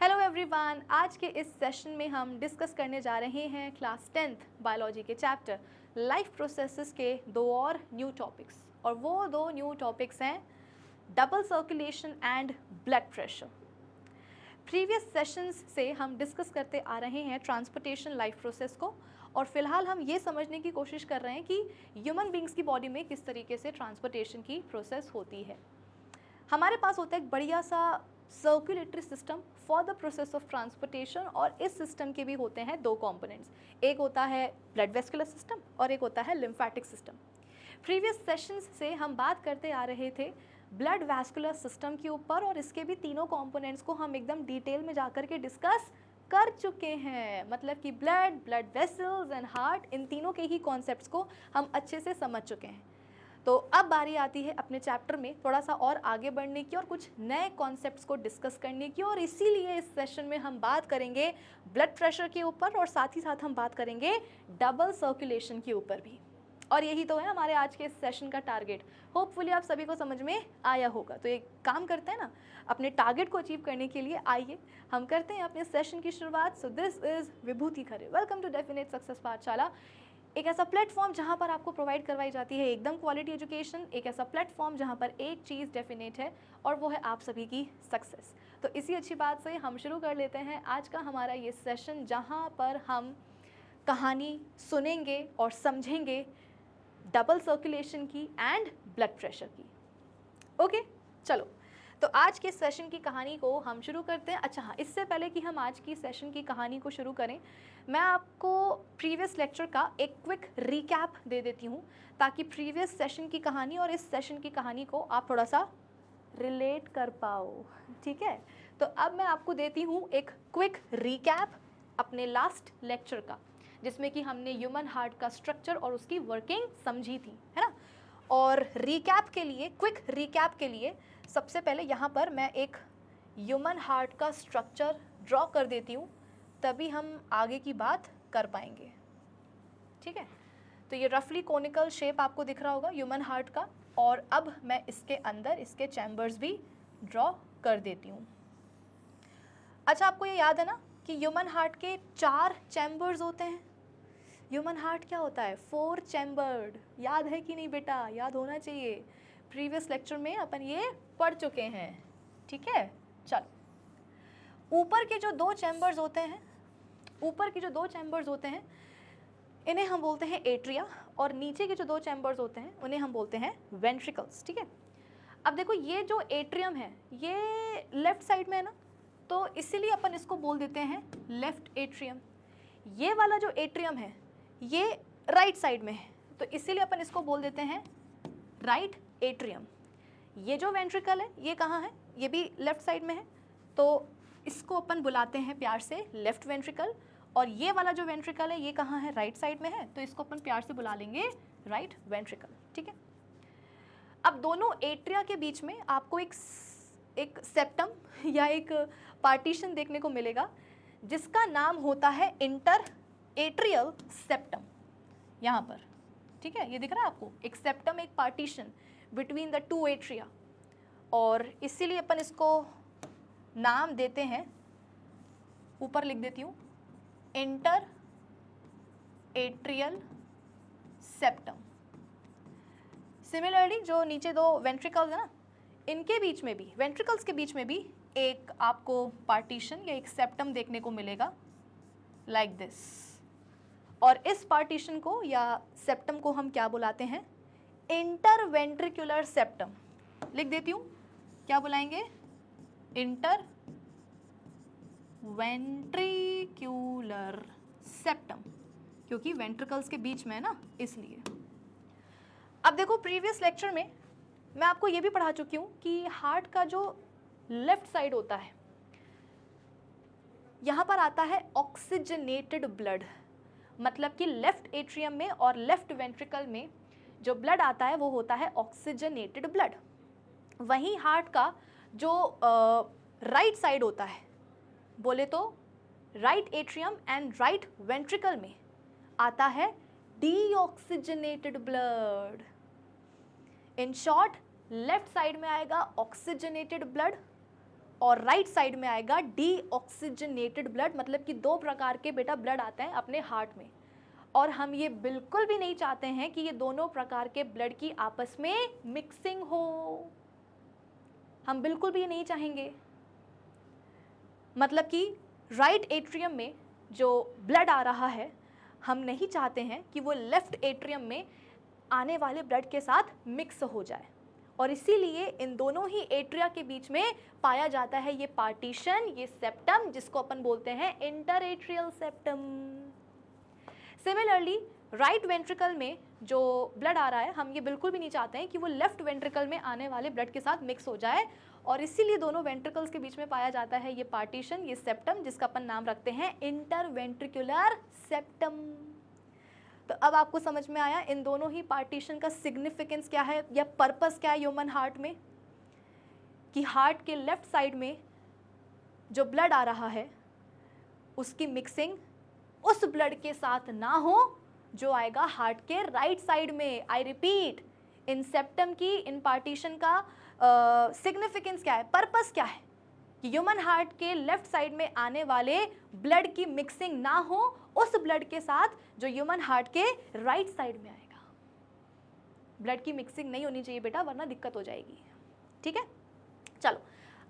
Hello everyone, आज के इस सेशन में हम डिस्कस करने जा रहे हैं क्लास 10th बायोलॉजी के चैप्टर लाइफ प्रोसेसेस के दो और न्यू टॉपिक्स। और वो दो न्यू टॉपिक्स हैं double circulation and blood pressure. Previous sessions से हम डिस्कस करते आ रहे हैं ट्रांसपोर्टेशन लाइफ प्रोसेस को, और फिलहाल हम ये समझने की कोशिश कर रहे हैं कि ह्यूमन बींग्स की बॉडी में किस तरीके से ट्रांसपोर्टेशन की प्रोसेस होती है। हमारे पास होता है एक बढ़िया सा circulatory system for the process of transportation, और इस सिस्टम के भी होते हैं दो कंपोनेंट्स, एक होता है ब्लड वेस्कुलर सिस्टम और एक होता है लिम्फेटिक सिस्टम। प्रीवियस सेशंस से हम बात करते आ रहे थे ब्लड वेस्कुलर सिस्टम के ऊपर, और इसके भी तीनों कंपोनेंट्स को हम एकदम डिटेल में जाकर के डिस्कस कर चुके हैं। मतलब कि blood, blood vessels and heart, इन तीनों के ही कॉन्सेप्ट्स को हम अच्छे से समझ चुके हैं। तो अब बारी आती है अपने चैप्टर में थोड़ा सा और आगे बढ़ने की और कुछ नए कॉन्सेप्ट्स को डिस्कस करने की, और इसीलिए इस सेशन में हम बात करेंगे ब्लड प्रेशर के ऊपर, और साथ ही साथ हम बात करेंगे डबल सर्कुलेशन के ऊपर भी। और यही तो है हमारे आज के इस सेशन का टारगेट। होपफुली आप सभी को समझ में आया होगा। तो एक काम करते हैं ना, अपने टारगेट को अचीव करने के लिए आइए हम करते हैं अपने सेशन की शुरुआत। So this is Vibhuti Khare. Welcome to definite success Pathshala, एक ऐसा प्लेटफॉर्म जहां पर आपको प्रोवाइड करवाई जाती है एकदम क्वालिटी एजुकेशन, एक ऐसा प्लेटफॉर्म जहां पर एक चीज़ डेफिनेट है और वो है आप सभी की सक्सेस। तो इसी अच्छी बात से हम शुरू कर लेते हैं आज का हमारा ये सेशन, जहां पर हम कहानी सुनेंगे और समझेंगे डबल सर्कुलेशन की एंड ब्लड प्रेशर की। ओके, चलो तो आज के सेशन की कहानी को हम शुरू करते हैं। अच्छा हाँ, इससे पहले कि हम आज की सेशन की कहानी को शुरू करें, मैं आपको प्रीवियस लेक्चर का एक क्विक रिकैप दे देती हूँ, ताकि प्रीवियस सेशन की कहानी और इस सेशन की कहानी को आप थोड़ा सा रिलेट कर पाओ। ठीक है, तो अब मैं आपको देती हूँ एक क्विक रिकैप अपने लास्ट लेक्चर का, जिसमें कि हमने ह्यूमन हार्ट का स्ट्रक्चर और उसकी वर्किंग समझी थी, है ना। और रिकैप के लिए, क्विक रिकैप के लिए सबसे पहले यहाँ पर मैं एक ह्यूमन हार्ट का स्ट्रक्चर ड्रॉ कर देती हूँ, तभी हम आगे की बात कर पाएंगे। ठीक है, तो ये रफली कोनिकल शेप आपको दिख रहा होगा ह्यूमन हार्ट का, और अब मैं इसके अंदर इसके चैम्बर्स भी ड्रॉ कर देती हूँ। अच्छा, आपको ये याद है ना कि ह्यूमन हार्ट के 4 चैम्बर्स होते हैं। ह्यूमन हार्ट क्या होता है? 4 चैम्बर्ड। याद है कि नहीं बेटा? याद होना चाहिए, प्रीवियस लेक्चर में अपन ये पढ़ चुके हैं। ठीक है, चलो ऊपर के जो 2 चैम्बर्स होते हैं, ऊपर की जो 2 चैम्बर्स होते हैं इन्हें हम बोलते हैं एट्रिया, और नीचे के जो 2 चैम्बर्स होते हैं उन्हें हम बोलते हैं वेंट्रिकल्स। ठीक है, अब देखो ये जो एट्रियम है ये लेफ्ट साइड में है ना, तो इसीलिए अपन इसको बोल देते हैं लेफ्ट एट्रियम। ये वाला जो एट्रियम है ये राइट साइड में है, तो इसीलिए अपन इसको बोल देते हैं राइट एट्रियम। ये जो वेंट्रिकल है ये कहाँ है? ये भी लेफ्ट साइड में है, तो इसको अपन बुलाते हैं प्यार से लेफ्ट वेंट्रिकल। और ये वाला जो वेंट्रिकल है ये कहाँ है? राइट साइड में है, तो इसको अपन प्यार से बुला लेंगे राइट वेंट्रिकल। ठीक है, अब दोनों एट्रिया के बीच में आपको एक सेप्टम या एक पार्टीशन देखने को मिलेगा, जिसका नाम होता है इंटर एट्रियल सेप्टम। यहाँ पर ठीक है, ये दिख रहा है आपको, एक सेप्टम, एक पार्टीशन बिटवीन द 2 एट्रिया, और इसीलिए अपन इसको नाम देते हैं, ऊपर लिख देती हूँ, इंटर एट्रियल सेप्टम। सिमिलरली जो नीचे 2 वेंट्रिकल्स है ना, इनके बीच में भी, वेंट्रिकल्स के बीच में भी एक आपको पार्टीशन या एक सेप्टम देखने को मिलेगा लाइक दिस। और इस पार्टीशन को या सेप्टम को हम क्या बुलाते हैं? Interventricular septum. लिख देती हूँ, क्या बुलाएंगे? इंटरवेंट्रिकुलर सेप्टम, क्योंकि वेंट्रिकल्स के बीच में है ना, इसलिए। अब देखो प्रीवियस लेक्चर में मैं आपको ये भी पढ़ा चुकी हूँ कि हार्ट का जो लेफ्ट साइड होता है, यहाँ पर आता है ऑक्सीजनेटेड ब्लड। मतलब कि लेफ्ट एट्रियम में और लेफ्ट वेंट्रिकल में जो ब्लड आता है वो होता है ऑक्सीजनेटेड ब्लड। वहीं हार्ट का जो राइट साइड होता है, बोले तो right atrium and right ventricle में आता है deoxygenated blood. In short, left side में आएगा ऑक्सीजनेटेड ब्लड और राइट साइड में आएगा डीऑक्सीजनेटेड ब्लड, मतलब कि दो प्रकार के बेटा ब्लड आते हैं अपने हार्ट में, और हम ये बिल्कुल भी नहीं चाहते हैं कि ये दोनों प्रकार के ब्लड की आपस में मिक्सिंग हो, हम बिल्कुल भी ये नहीं चाहेंगे। मतलब कि राइट एट्रियम में जो ब्लड आ रहा है, हम नहीं चाहते हैं कि वो लेफ्ट एट्रियम में आने वाले ब्लड के साथ मिक्स हो जाए, और इसीलिए इन दोनों ही एट्रिया के बीच में पाया जाता है ये पार्टीशन, ये सेप्टम, जिसको अपन बोलते हैं interatrial septum. Similarly right ventricle में जो ब्लड आ रहा है, हम ये बिल्कुल भी नहीं चाहते हैं कि वो लेफ्ट वेंट्रिकल में आने वाले ब्लड के साथ मिक्स हो जाए, और इसीलिए दोनों वेंट्रिकल्स के बीच में पाया जाता है ये पार्टीशन, ये सेप्टम, जिसका अपन नाम रखते हैं इंटरवेंट्रिकुलर सेप्टम। तो अब आपको समझ में आया इन दोनों ही पार्टीशन का सिग्निफिकेंस क्या है या पर्पस क्या है ह्यूमन हार्ट में, कि हार्ट के लेफ्ट साइड में जो ब्लड आ रहा है उसकी मिक्सिंग उस ब्लड के साथ ना हो जो आएगा हार्ट के राइट साइड में। आई रिपीट, इन सेप्टम की, इन पार्टीशन का सिग्निफिकेंस क्या है, पर्पस क्या है, कि ह्यूमन हार्ट के लेफ्ट साइड में आने वाले ब्लड की मिक्सिंग ना हो उस ब्लड के साथ जो ह्यूमन हार्ट के राइट साइड में आएगा। ब्लड की मिक्सिंग नहीं होनी चाहिए बेटा, वरना दिक्कत हो जाएगी। ठीक है, चलो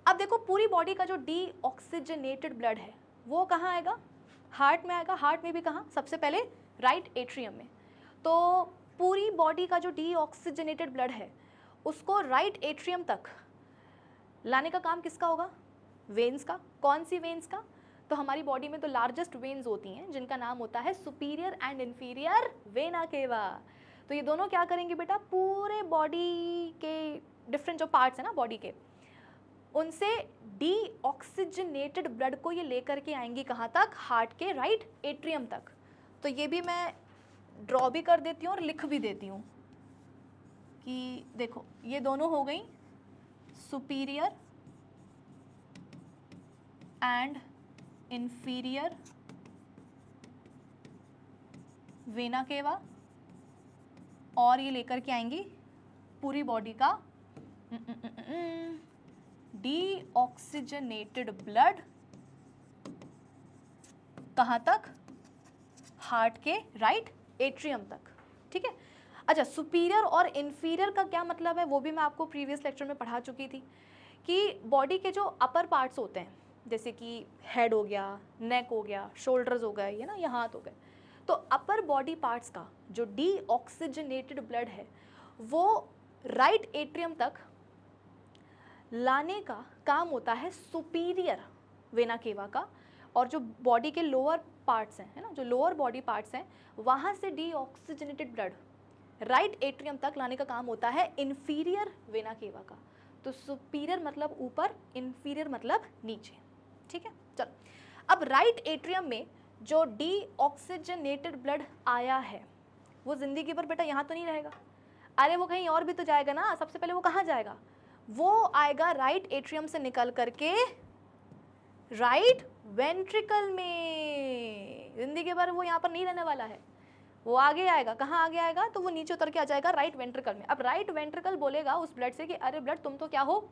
अब देखो पूरी बॉडी का जो डीऑक्सीजनेटेड ब्लड है वो कहाँ आएगा, हार्ट में आएगा। हार्ट में भी कहाँ, सबसे पहले राइट एट्रियम में। तो पूरी बॉडी का जो डीऑक्सीजनेटेड ब्लड है उसको राइट एट्रियम तक लाने का काम किसका होगा, वेन्स का। कौन सी वेन्स का, तो हमारी बॉडी में तो लार्जेस्ट वेन्स होती हैं जिनका नाम होता है superior and inferior vena cava. तो ये दोनों क्या करेंगे बेटा, पूरे बॉडी के डिफरेंट जो पार्ट्स हैं ना बॉडी के, उनसे डीऑक्सीजनेटेड ब्लड को ये लेकर के आएंगी कहाँ तक, हार्ट के राइट एट्रियम तक। तो ये भी मैं ड्रॉ भी कर देती हूँ और लिख भी देती हूँ कि देखो ये दोनों हो गई superior and inferior vena cava, और ये लेकर के आएंगी पूरी बॉडी का डीऑक्सीजनेटेड ब्लड कहाँ तक, हार्ट के राइट एट्रियम तक। ठीक है, अच्छा सुपीरियर और इन्फीरियर का क्या मतलब है वो भी मैं आपको प्रीवियस लेक्चर में पढ़ा चुकी थी, कि बॉडी के जो अपर पार्ट्स होते हैं जैसे कि हेड हो गया, नेक हो गया, शोल्डर्स हो गए, ये ना, ये हाथ हो गए, तो अपर बॉडी पार्ट्स का जो डीऑक्सीजनेटेड ब्लड है वो राइट एट्रियम तक लाने का काम होता है सुपीरियर वेना केवा का, और जो बॉडी के लोअर पार्ट्स हैं, है ना, जो लोअर बॉडी पार्ट्स हैं, वहाँ से डीऑक्सीजनेटेड ब्लड राइट एट्रियम तक लाने का काम होता है इन्फीरियर वेना केवा का। तो सुपीरियर मतलब ऊपर, इन्फीरियर मतलब नीचे। ठीक है, चलो अब राइट एट्रियम में जो डीऑक्सीजनेटेड ब्लड आया है वो जिंदगी भर बेटा यहाँ तो नहीं रहेगा, अरे वो कहीं और भी तो जाएगा ना। सबसे पहले वो कहाँ जाएगा, वो आएगा राइट एट्रियम से निकल करके राइट वेंट्रिकल में। जिंदगी भर वो यहाँ पर नहीं रहने वाला है, वो आगे आएगा। कहाँ आगे आएगा, तो वो नीचे उतर के आ जाएगा राइट वेंट्रिकल में। अब राइट वेंट्रिकल बोलेगा उस ब्लड से कि अरे ब्लड तुम तो क्या हो,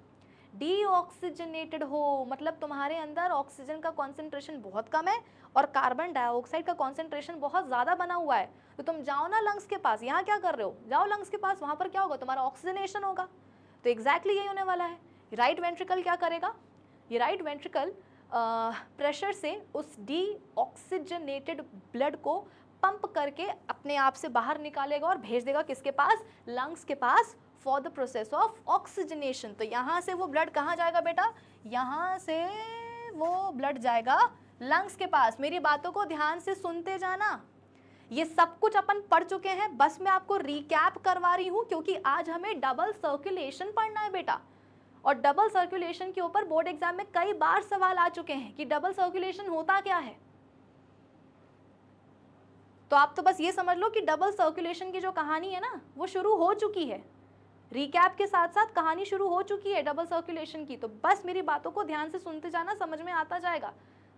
डीऑक्सीजनेटेड हो, मतलब तुम्हारे अंदर ऑक्सीजन का कॉन्सेंट्रेशन बहुत कम है और कार्बन डाइऑक्साइड का कॉन्सेंट्रेशन बहुत ज़्यादा बना हुआ है। तो तुम जाओ ना लंग्स के पास, यहाँ क्या कर रहे हो, जाओ लंग्स के पास, वहाँ पर क्या होगा, तुम्हारा ऑक्सीजनेशन होगा। तो एग्जैक्टली यही होने वाला है। राइट वेंट्रिकल क्या करेगा, ये राइट वेंट्रिकल प्रेशर से उस डीऑक्सीजनेटेड ब्लड को पंप करके अपने आप से बाहर निकालेगा और भेज देगा किसके पास, लंग्स के पास, for the process of oxygenation. तो यहाँ से वो ब्लड कहाँ जाएगा बेटा, यहाँ से वो ब्लड जाएगा लंग्स के पास। मेरी बातों को ध्यान से सुनते जाना, ये सब कुछ अपन पढ़ चुके हैं, बस मैं आपको रिकैप करवा रही हूँ क्योंकि आज हमें डबल सर्कुलेशन पढ़ना है बेटा। और डबल सर्कुलेशन के ऊपर बोर्ड एग्जाम में कई बार सवाल आ चुके हैं कि डबल सर्कुलेशन होता क्या है। तो आप तो बस ये समझ लो कि डबल सर्कुलेशन की जो कहानी है ना वो शुरू हो चुकी है, रिकैप के साथ साथ कहानी शुरू हो चुकी है डबल सर्कुलेशन की। तो बस मेरी बातों को ध्यान से सुनते जाना, समझ में आता जाएगा।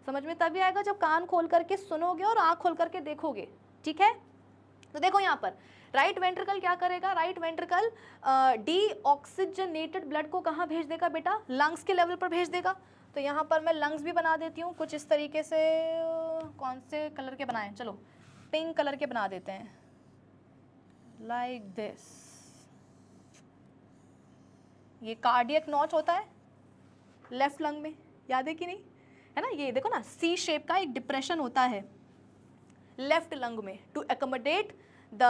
समझ में तभी आएगा जब कान खोल करके सुनोगे और आंख खोल करके देखोगे। ठीक है, तो देखो यहाँ पर राइट वेंट्रिकल क्या करेगा, राइट वेंट्रिकल डीऑक्सीजनेटेड ब्लड को कहाँ भेज देगा बेटा, लंग्स के लेवल पर भेज देगा। तो यहाँ पर मैं लंग्स भी बना देती हूँ कुछ इस तरीके से। कौन से कलर के बनाएं, चलो पिंक कलर के बना देते हैं, लाइक दिस। ये कार्डियक नॉच होता है लेफ्ट लंग में, याद है कि नहीं, है ना। ये देखो ना, सी शेप का एक डिप्रेशन होता है लेफ्ट लंग में to accommodate the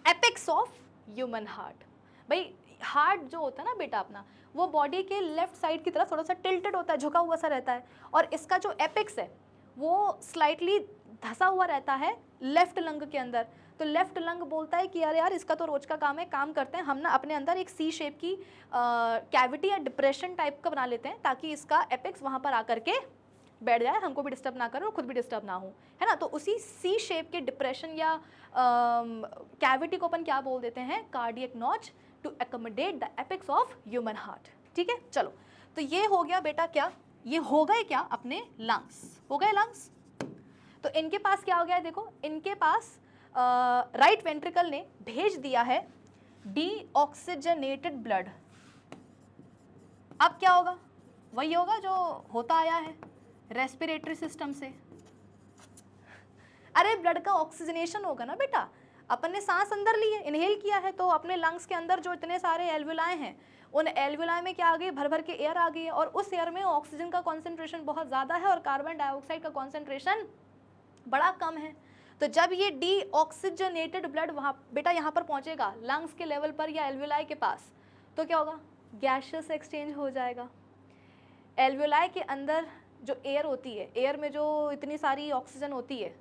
apex of human heart. भाई हार्ट जो होता है ना बेटा अपना, वो बॉडी के लेफ्ट साइड की तरफ थोड़ा सा टिल्टेड होता है, झुका हुआ सा रहता है, और इसका जो एपेक्स है वो स्लाइटली धंसा हुआ रहता है लेफ्ट लंग के अंदर। तो लेफ्ट लंग बोलता है कि यार यार इसका तो रोज का काम है, काम करते हैं हम ना अपने अंदर एक सी शेप की कैविटी या डिप्रेशन टाइप का बना लेते हैं, ताकि इसका एपेक्स वहाँ पर आकर के बैठ जाए, हमको भी डिस्टर्ब ना करे और खुद भी डिस्टर्ब ना हो, है ना। तो उसी सी शेप के डिप्रेशन या कैविटी को अपन क्या बोल देते हैं, cardiac notch to accommodate the apex of human heart. ठीक है, चलो तो ये हो गया बेटा क्या, ये हो गए क्या अपने लंग्स, हो गए लंग्स। तो इनके पास क्या हो गया, देखो इनके पास राइट वेंट्रिकल ने भेज दिया है डीऑक्सीजनेटेड ब्लड। अब क्या होगा, वही होगा जो होता आया है रेस्पिरेटरी सिस्टम से। अरे ब्लड का ऑक्सीजनेशन होगा ना बेटा, अपन ने सांस अंदर ली है, इनहेल किया है, तो अपने लंग्स के अंदर जो इतने सारे एल्वुलाए हैं, उन एल्वुलाए में क्या आ गई, भर भर के एयर आ गई है, और उस एयर में ऑक्सीजन का कॉन्सेंट्रेशन बहुत ज़्यादा है और कार्बन डाइऑक्साइड का कॉन्सेंट्रेशन बड़ा कम है। तो जब ये डीऑक्सीजनेटेड ब्लड वहाँ बेटा यहाँ पर पहुँचेगा लंग्स के लेवल पर या एल्वुलाए के पास, तो क्या होगा, गैसियस एक्सचेंज हो जाएगा। एल्वुलाए के अंदर जो एयर होती है, एयर में जो इतनी सारी ऑक्सीजन होती है,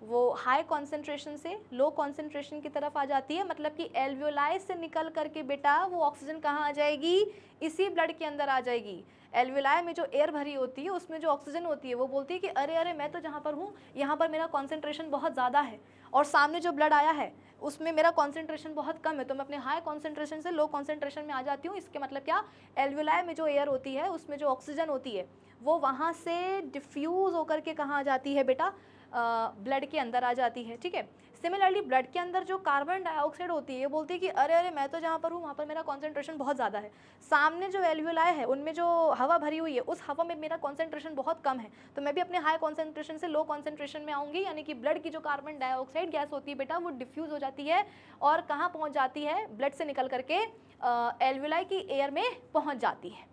वो हाई कॉन्सेंट्रेशन से लो कॉन्सेंट्रेशन की तरफ आ जाती है, मतलब कि एल्वुलाए से निकल करके बेटा वो ऑक्सीजन कहाँ आ जाएगी, इसी ब्लड के अंदर आ जाएगी। एल्वुलाए में जो एयर भरी होती है उसमें जो ऑक्सीजन होती है वो बोलती है कि अरे अरे मैं तो जहाँ पर हूँ यहाँ पर मेरा कॉन्सेंट्रेशन बहुत ज़्यादा है, और सामने जो ब्लड आया है उसमें मेरा कॉन्सेंट्रेशन बहुत कम है, तो मैं अपने हाई कॉन्सेंट्रेशन से लो कॉन्सेंट्रेशन में आ जाती हूँ। इसके मतलब क्या, एल्वुलाए में जो एयर होती है उसमें जो ऑक्सीजन होती है वो वहाँ से डिफ्यूज़ होकर के कहाँ आ जाती है बेटा, ब्लड के अंदर आ जाती है। ठीक है, सिमिलरली ब्लड के अंदर जो कार्बन डाइऑक्साइड होती है ये बोलती है कि अरे अरे मैं तो जहाँ पर हूँ वहाँ पर मेरा कॉन्सेंट्रेशन बहुत ज़्यादा है, सामने जो एल्वुलाए है उनमें जो हवा भरी हुई है उस हवा में मेरा कॉन्सेंट्रेशन बहुत कम है, तो मैं भी अपने हाई कॉन्सेंट्रेशन से लो कॉन्सेंट्रेशन में आऊँगी, यानी कि ब्लड की जो कार्बन डाइऑक्साइड गैस होती है बेटा वो डिफ्यूज़ हो जाती है और कहाँ पहुँच जाती है, ब्लड से निकल करके एल्वुलाए की एयर में पहुँच जाती है।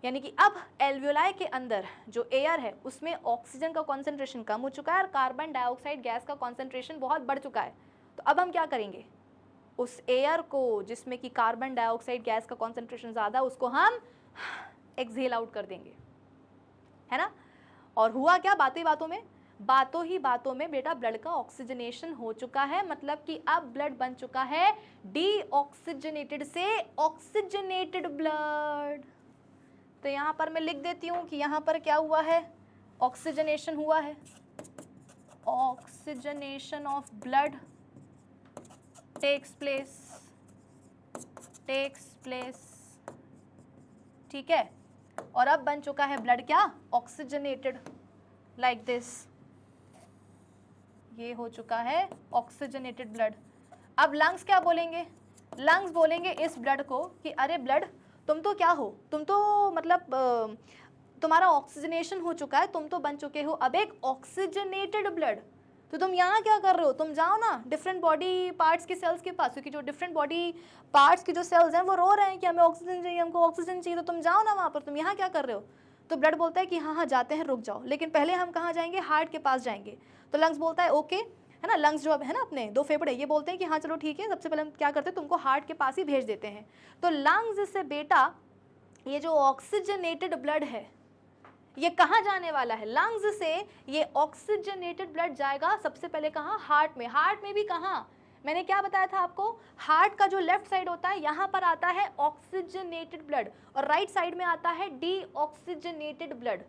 यानी कि अब एल्वुलाए के अंदर जो एयर है उसमें ऑक्सीजन का कॉन्सेंट्रेशन कम हो चुका है और कार्बन डाइऑक्साइड गैस का कॉन्सेंट्रेशन बहुत बढ़ चुका है। तो अब हम क्या करेंगे, उस एयर को जिसमें कि कार्बन डाइऑक्साइड गैस का कॉन्सेंट्रेशन ज़्यादा उसको हम एक्सहेल आउट कर देंगे, है ना। और हुआ क्या, बातों ही बातों में बेटा ब्लड का ऑक्सीजनेशन हो चुका है, मतलब कि अब ब्लड बन चुका है डीऑक्सीजनेटेड से ऑक्सीजनेटेड ब्लड। तो यहाँ पर मैं लिख देती हूँ कि यहाँ पर क्या हुआ है, ऑक्सीजनेशन हुआ है, oxygenation of blood takes place, ठीक है। और अब बन चुका है ब्लड क्या, ऑक्सीजनेटेड, लाइक दिस, ये हो चुका है ऑक्सीजनेटेड ब्लड। अब लंग्स क्या बोलेंगे, लंग्स बोलेंगे इस ब्लड को कि अरे ब्लड तुम तो क्या हो, तुम तो मतलब तुम्हारा ऑक्सीजनेशन हो चुका है, तुम तो बन चुके हो अब एक ऑक्सीजनेटेड ब्लड, तो तुम यहाँ क्या कर रहे हो, तुम जाओ ना डिफरेंट बॉडी पार्ट्स के सेल्स के पास, क्योंकि जो डिफरेंट बॉडी पार्ट्स के जो सेल्स हैं वो रो रहे हैं कि हमें ऑक्सीजन चाहिए, हमको ऑक्सीजन चाहिए, तो तुम जाओ ना वहाँ पर, तुम यहाँ क्या कर रहे हो। तो ब्लड बोलता है कि हाँ हाँ जाते हैं, रुक जाओ, लेकिन पहले हम कहाँ जाएंगे, हार्ट के पास जाएंगे। तो लंग्स बोलता है ओके, है ना, लंग्स जो अब है ना अपने दो फेफड़े, ये बोलते हैं कि हाँ चलो ठीक है, सबसे पहले हम क्या करते हैं, तुमको हार्ट के पास ही भेज देते हैं। तो लंग्स से बेटा ये जो ऑक्सीजनेटेड ब्लड है ये कहाँ जाने वाला है, लंग्स से ये ऑक्सीजनेटेड ब्लड जाएगा सबसे पहले कहाँ, हार्ट में। हार्ट में भी कहाँ, मैंने क्या बताया था आपको, हार्ट का जो लेफ्ट साइड होता है यहाँ पर आता है ऑक्सीजनेटेड ब्लड और राइट साइड में आता है डीऑक्सीजनेटेड ब्लड।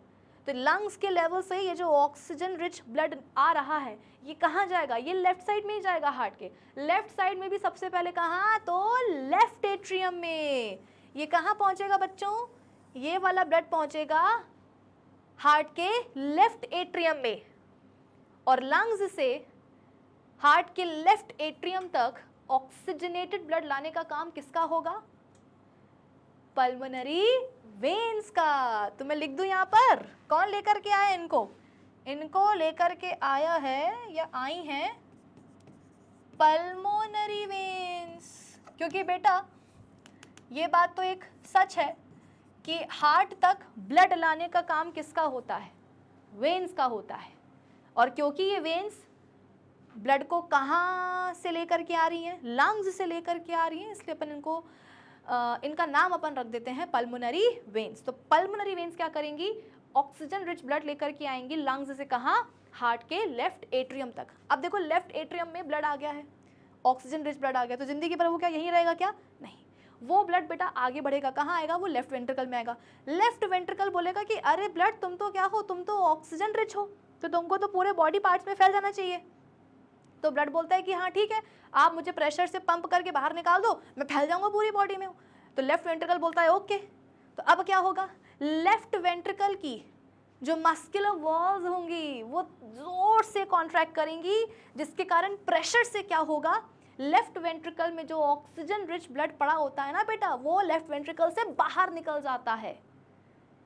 तो लंग्स के लेवल से ये जो ऑक्सीजन रिच ब्लड आ रहा है ये कहाँ जाएगा, ये लेफ्ट साइड में ही जाएगा, हार्ट के लेफ्ट साइड में भी सबसे पहले कहाँ, तो लेफ्ट एट्रियम में। ये कहाँ पहुँचेगा बच्चों, ये वाला ब्लड पहुँचेगा हार्ट के लेफ्ट एट्रियम में, और लंग्स से हार्ट के लेफ्ट एट्रियम तक ऑक्सीजनेटेड ब्लड लाने का काम किसका होगा, पल्मोनरी वेन्स का। तो मैं लिख दूं यहाँ पर, कौन लेकर के आया इनको? इनको लेकर के आया है या आई हैं पल्मोनरी वेन्स। क्योंकि बेटा ये बात तो एक सच है कि हार्ट तक ब्लड लाने का काम किसका होता है? वेन्स का होता है। और क्योंकि ये वेन्स ब्लड को कहाँ से लेकर के आ रही हैं? लंग्स से लेकर के आ रही हैं, इसलिए अपन इनको इनका नाम अपन रख देते हैं पल्मोनरी वेन्स। तो पल्मोनरी वेन्स क्या करेंगी? ऑक्सीजन रिच ब्लड लेकर के आएंगी लंग्स से, कहाँ? हार्ट के लेफ्ट एट्रियम तक। अब देखो लेफ्ट एट्रियम में ब्लड आ गया है, ऑक्सीजन रिच ब्लड आ गया, तो जिंदगी भर वो क्या यहीं रहेगा क्या? नहीं, वो ब्लड बेटा आगे बढ़ेगा, कहाँ आएगा? वो लेफ्ट वेंट्रिकल में आएगा। लेफ्ट वेंट्रिकल बोलेगा कि अरे ब्लड तुम तो क्या हो, तुम तो ऑक्सीजन रिच हो, तो तुमको तो पूरे बॉडी पार्ट्स में फैल जाना चाहिए। तो ब्लड बोलता है कि हाँ ठीक है, आप मुझे प्रेशर से पंप करके बाहर निकाल दो, मैं फैल जाऊंगा पूरी बॉडी में। तो लेफ्ट वेंट्रिकल बोलता है ओके। तो अब क्या होगा? लेफ्ट वेंट्रिकल की जो मस्कुलर वॉल्स होंगी वो जोर से कॉन्ट्रैक्ट करेंगी, जिसके कारण प्रेशर से क्या होगा? लेफ्ट वेंट्रिकल में जो ऑक्सीजन रिच ब्लड पड़ा होता है ना बेटा, वो लेफ्ट वेंट्रिकल से बाहर निकल जाता है।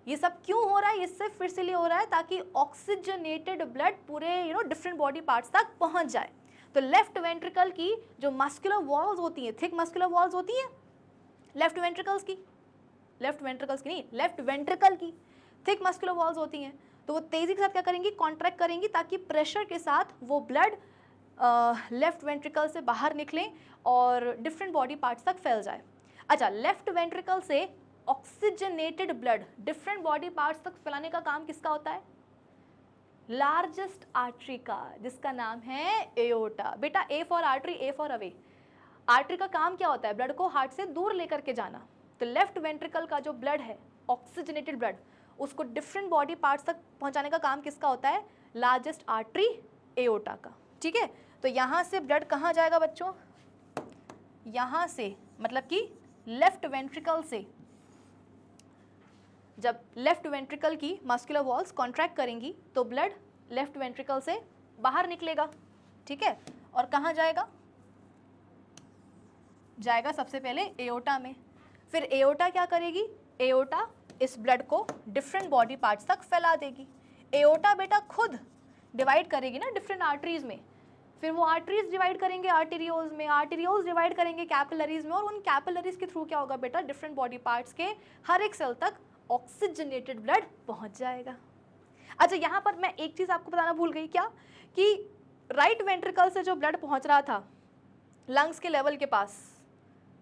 ये सब क्यों हो रहा है? ये सिर्फ फिर से लिए हो रहा है ताकि ऑक्सीजनेटेड ब्लड पूरे डिफरेंट बॉडी पार्ट्स तक पहुंच जाए। तो लेफ्ट वेंट्रिकल की जो मस्कुलर वॉल्स होती हैं, थिक मस्कुलर वॉल्स होती हैं लेफ्ट वेंट्रिकल की थिक मस्कुलर वॉल्स होती हैं, तो वो तेजी के साथ क्या करेंगी? कॉन्ट्रैक्ट करेंगी, ताकि प्रेशर के साथ वो ब्लड लेफ्ट वेंट्रिकल से बाहर निकले और डिफरेंट बॉडी पार्ट्स तक फैल जाए। अच्छा, लेफ्ट वेंट्रिकल से oxygenated blood different body parts तक फैलाने का काम किसका होता है? लार्जेस्ट आर्टरी का, जिसका नाम है एओर्टा। बेटा A for artery, A for away. Artery का काम क्या होता है? ब्लड को हार्ट से दूर लेकर के जाना। तो लेफ्ट वेंट्रिकल का जो ब्लड है, ऑक्सीजनेटेड ब्लड, उसको डिफरेंट बॉडी पार्ट्स तक पहुंचाने का काम किसका होता है? लार्जेस्ट आर्टरी एओर्टा का। ठीक है, तो यहाँ से ब्लड कहाँ जाएगा बच्चों? यहाँ से, मतलब कि लेफ्ट वेंट्रिकल से, जब लेफ्ट वेंट्रिकल की मस्कुलर वॉल्स कॉन्ट्रैक्ट करेंगी तो ब्लड लेफ्ट वेंट्रिकल से बाहर निकलेगा। ठीक है, और कहाँ जाएगा? जाएगा सबसे पहले एओर्टा में। फिर एओर्टा क्या करेगी? एओर्टा इस ब्लड को डिफरेंट बॉडी पार्ट्स तक फैला देगी। एओर्टा बेटा खुद डिवाइड करेगी ना डिफरेंट आर्टरीज में, फिर वो आर्टरीज डिवाइड करेंगे आर्टेरियोल्स में, आर्टेरियोल्स डिवाइड करेंगे कैपिलरीज में, और उन कैपिलरीज के थ्रू क्या होगा बेटा? डिफरेंट बॉडी पार्ट्स के हर एक सेल तक ऑक्सीजनेटेड ब्लड पहुंच जाएगा। अच्छा, यहाँ पर मैं एक चीज़ आपको बताना भूल गई, क्या? कि राइट वेंट्रिकल से जो ब्लड पहुंच रहा था लंग्स के लेवल के पास,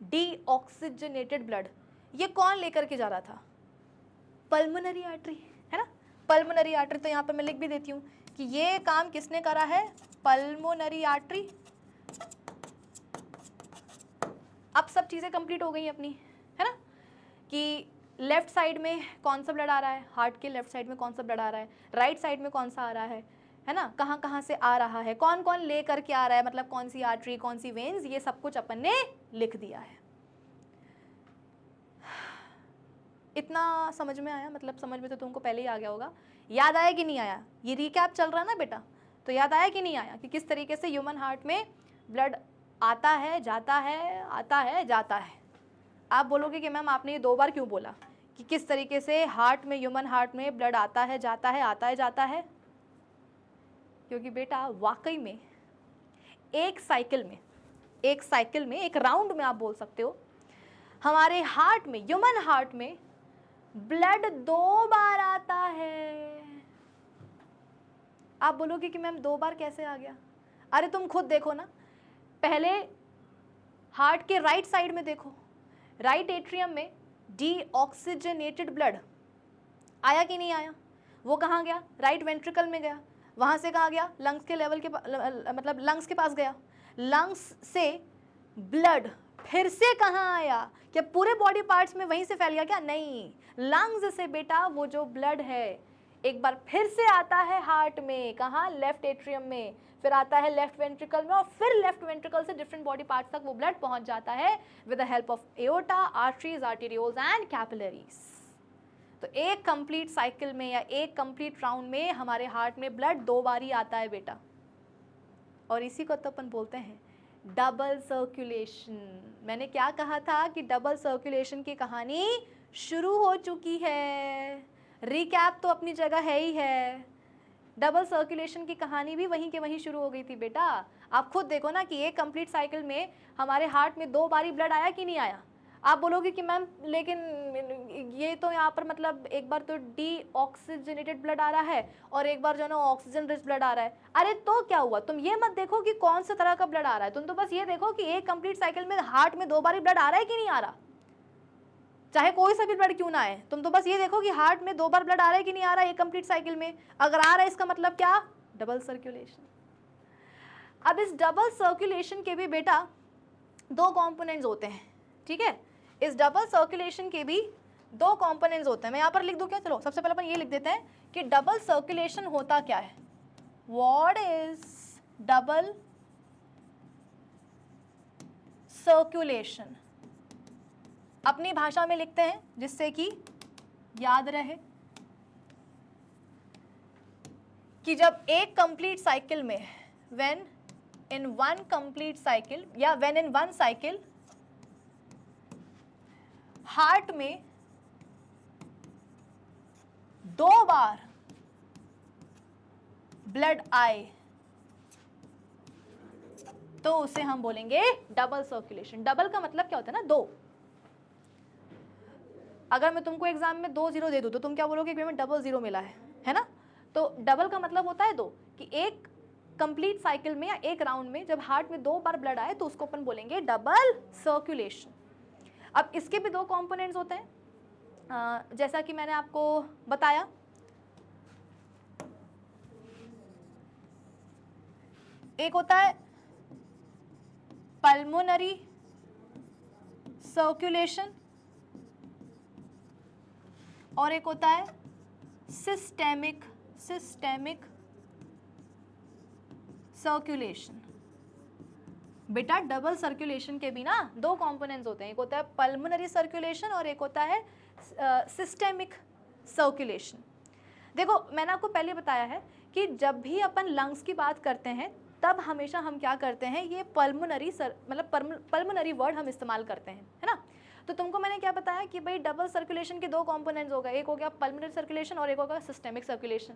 डीऑक्सीजनेटेड ब्लड, ये कौन लेकर के जा रहा था? पल्मोनरी आर्टरी, है ना? Pulmonary artery. तो यहाँ पर मैं लिख भी देती हूँ कि ये काम किसने करा है? Pulmonary artery. अब सब चीज़ें कंप्लीट हो गई अपनी, है ना? कि लेफ्ट साइड में कौन सा ब्लड आ रहा है, हार्ट के लेफ्ट साइड में कौन सा ब्लड आ रहा है, राइट साइड में कौन सा आ रहा है ना? कहाँ कहाँ से आ रहा है, कौन कौन ले करके आ रहा है, मतलब कौन सी आर्टरी, कौन सी वेन्स, ये सब कुछ अपन ने लिख दिया है। इतना समझ में आया? मतलब समझ में तो तुमको पहले ही आ गया होगा। याद आया कि नहीं आया? ये रिकैप चल रहा है ना बेटा, तो याद आया कि नहीं आया कि किस तरीके से ह्यूमन हार्ट में ब्लड आता है, जाता है, आता है, जाता है। आप बोलोगे कि मैम आपने ये 2 बार क्यों बोला, कि किस तरीके से हार्ट में, ह्यूमन हार्ट में ब्लड आता है, जाता है, आता है, जाता है? क्योंकि बेटा वाकई में एक साइकिल में, एक राउंड में आप बोल सकते हो, हमारे हार्ट में, ह्यूमन हार्ट में ब्लड 2 बार आता है। आप बोलोगे कि मैम 2 बार कैसे आ गया? अरे तुम खुद देखो ना, पहले हार्ट के राइट साइड में देखो, राइट एट्रियम में डीऑक्सीजनेटेड ब्लड आया कि नहीं आया? वो कहाँ गया? राइट वेंट्रिकल में गया। वहाँ से कहाँ गया? लंग्स के लेवल के मतलब लंग्स के पास गया। लंग्स से ब्लड फिर से कहाँ आया? क्या पूरे बॉडी पार्ट्स में वहीं से फैल गया क्या? नहीं, लंग्स से बेटा वो जो ब्लड है एक बार फिर से आता है हार्ट में, कहाँ? लेफ्ट एट्रियम में, फिर आता है लेफ्ट वेंट्रिकल में, और फिर लेफ्ट वेंट्रिकल से डिफरेंट बॉडी पार्ट्स तक वो ब्लड पहुंच जाता है with the help of aorta, arteries, arterioles and capillaries. तो एक कंप्लीट साइकिल में या एक कंप्लीट राउंड में हमारे हार्ट में ब्लड 2 बार ही आता है बेटा, और इसी को तो अपन बोलते हैं डबल सर्कुलेशन। मैंने क्या कहा था कि डबल सर्कुलेशन की कहानी शुरू हो चुकी है। रिकैप तो अपनी जगह है ही है, डबल सर्कुलेशन की कहानी भी वहीं के वहीं शुरू हो गई थी बेटा। आप खुद देखो ना कि एक कंप्लीट साइकिल में हमारे हार्ट में 2 बारी ब्लड आया कि नहीं आया। आप बोलोगे कि मैम लेकिन ये तो यहाँ पर मतलब एक बार तो डी ऑक्सीजनेटेड ब्लड आ रहा है और एक बार जो ना ऑक्सीजन रिच ब्लड आ रहा है। अरे तो क्या हुआ, तुम ये मत देखो कि कौन से तरह का ब्लड आ रहा है, तुम तो बस ये देखो कि एक कंप्लीट साइकिल में हार्ट में 2 बारी ब्लड आ रहा है कि नहीं आ रहा, चाहे कोई सा भी ब्लड क्यों ना आए। तुम तो बस ये देखो कि हार्ट में 2 बार ब्लड आ रहा है कि नहीं आ रहा है एक कंप्लीट साइकिल में। अगर आ रहा है इसका मतलब क्या, डबल सर्कुलेशन। अब इस डबल सर्कुलेशन के भी बेटा 2 कंपोनेंट्स होते हैं, ठीक है। इस डबल सर्कुलेशन के भी 2 कंपोनेंट्स होते हैं। मैं यहाँ पर लिख दूं क्या, चलो सबसे पहले अपन ये लिख देते हैं कि डबल सर्कुलेशन होता क्या है। व्हाट इज डबल सर्कुलेशन, अपनी भाषा में लिखते हैं जिससे कि याद रहे कि जब एक कंप्लीट साइकिल में when in one complete cycle या when in one cycle heart में 2 बार ब्लड आए तो उसे हम बोलेंगे डबल सर्कुलेशन। डबल का मतलब क्या होता है ना, 2। अगर मैं तुमको एग्जाम में 2 0 दे दूं तो तुम क्या बोलोगे कि हमें डबल 0 मिला है ना। तो डबल का मतलब होता है 2, कि एक कंप्लीट साइकिल में या एक राउंड में जब हार्ट में 2 बार ब्लड आए तो उसको अपन बोलेंगे डबल सर्कुलेशन। अब इसके भी 2 कंपोनेंट्स होते हैं, जैसा कि मैंने आपको बताया। एक होता है पल्मोनरी सर्कुलेशन और एक होता है सिस्टेमिक सर्कुलेशन। बेटा डबल सर्कुलेशन के भी ना 2 कंपोनेंट्स होते हैं, एक होता है पल्मोनरी सर्कुलेशन और एक होता है सिस्टेमिक सर्कुलेशन। देखो मैंने आपको पहले बताया है कि जब भी अपन लंग्स की बात करते हैं तब हमेशा हम क्या करते हैं, ये पल्मोनरी वर्ड हम इस्तेमाल करते हैं, है ना। तो तुमको मैंने क्या बताया कि भाई डबल सर्कुलेशन के 2 कंपोनेंट्स हो गए, एक हो गया पल्मोनरी सर्कुलेशन और एक होगा सिस्टेमिक सर्कुलेशन।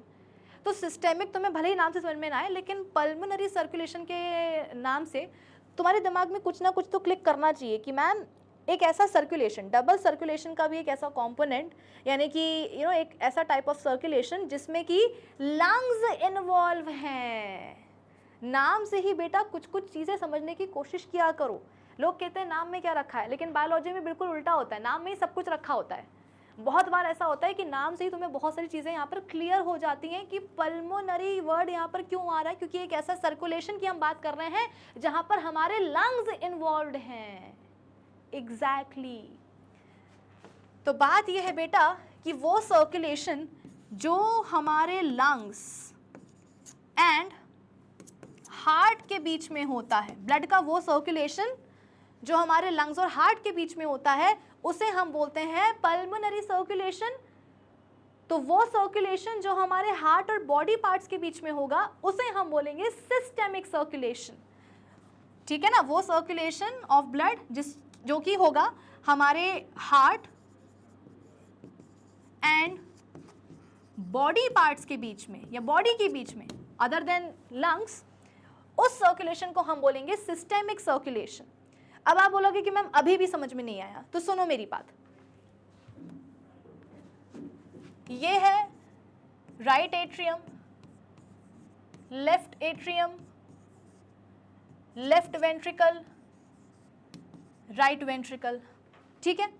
तो सिस्टेमिक तुम्हें भले ही नाम से समझ में ना आए, लेकिन पल्मोनरी सर्कुलेशन के नाम से तुम्हारे दिमाग में कुछ ना कुछ तो क्लिक करना चाहिए कि मैम एक ऐसा सर्कुलेशन, डबल सर्कुलेशन का भी एक ऐसा कंपोनेंट, यानी कि एक ऐसा टाइप ऑफ सर्कुलेशन जिसमें कि लंग्स इन्वॉल्व हैं। नाम से ही बेटा कुछ कुछ चीज़ें समझने की कोशिश किया करो। लोग कहते हैं नाम में क्या रखा है, लेकिन बायोलॉजी में बिल्कुल उल्टा होता है, नाम में ही सब कुछ रखा होता है। बहुत बार ऐसा होता है कि नाम से ही तुम्हें बहुत सारी चीज़ें यहाँ पर क्लियर हो जाती हैं कि पल्मोनरी वर्ड यहाँ पर क्यों आ रहा है, क्योंकि एक ऐसा सर्कुलेशन की हम बात कर रहे हैं जहाँ पर हमारे लंग्स इन्वॉल्व हैं। एग्जैक्टली। तो बात यह है बेटा कि वो सर्कुलेशन जो हमारे लंग्स एंड हार्ट के बीच में होता है, ब्लड का वो सर्कुलेशन जो हमारे लंग्स और हार्ट के बीच में होता है, उसे हम बोलते हैं पल्मोनरी सर्कुलेशन। तो वो सर्कुलेशन जो हमारे हार्ट और बॉडी पार्ट्स के बीच में होगा उसे हम बोलेंगे सिस्टेमिक सर्कुलेशन। ठीक है ना, वो सर्कुलेशन ऑफ ब्लड जो कि होगा हमारे हार्ट एंड बॉडी पार्ट्स के बीच में या बॉडी के बीच में अदर देन लंग्स, उस सर्कुलेशन को हम बोलेंगे सिस्टेमिक सर्कुलेशन। अब आप बोलोगे कि मैम अभी भी समझ में नहीं आया, तो सुनो मेरी बात। ये है right atrium, left atrium, left ventricle, right ventricle, ठीक है।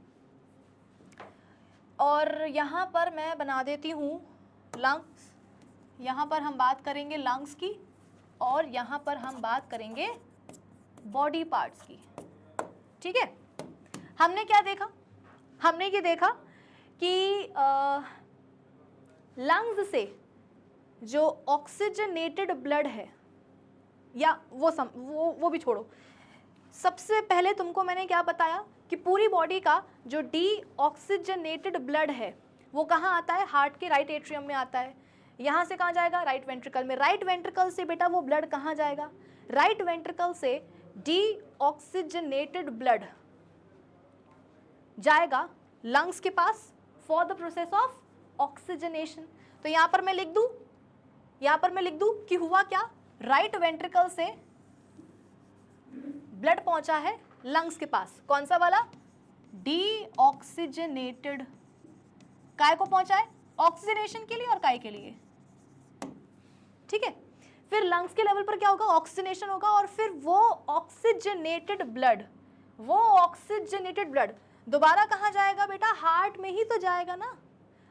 और यहां पर मैं बना देती हूं लंग्स, यहां पर हम बात करेंगे लंग्स की और यहां पर हम बात करेंगे बॉडी पार्ट्स की, ठीक है। हमने क्या देखा, हमने ये देखा कि लंग्स से जो ऑक्सीजनेटेड ब्लड है, या वो भी छोड़ो, सबसे पहले तुमको मैंने क्या बताया कि पूरी बॉडी का जो डीऑक्सीजनेटेड ब्लड है वो कहाँ आता है, हार्ट के राइट एट्रियम में आता है। यहाँ से कहाँ जाएगा, राइट वेंट्रिकल में। राइट वेंट्रिकल से बेटा वो ब्लड कहाँ जाएगा, राइट वेंट्रिकल से डीऑक्सीजनेटेड ब्लड जाएगा लंग्स के पास for the process of oxygenation. तो यहाँ पर मैं लिख दूँ कि हुआ क्या, राइट वेंट्रिकल से ब्लड पहुंचा है लंग्स के पास, कौन सा वाला, डीऑक्सीजनेटेड। काय को पहुंचा है, ऑक्सीजनेशन के लिए और काय के लिए, ठीक है। फिर लंग्स के लेवल पर क्या होगा, ऑक्सीजनेशन होगा, और फिर वो ऑक्सीजनेटेड ब्लड दोबारा कहाँ जाएगा बेटा, हार्ट में ही तो जाएगा ना,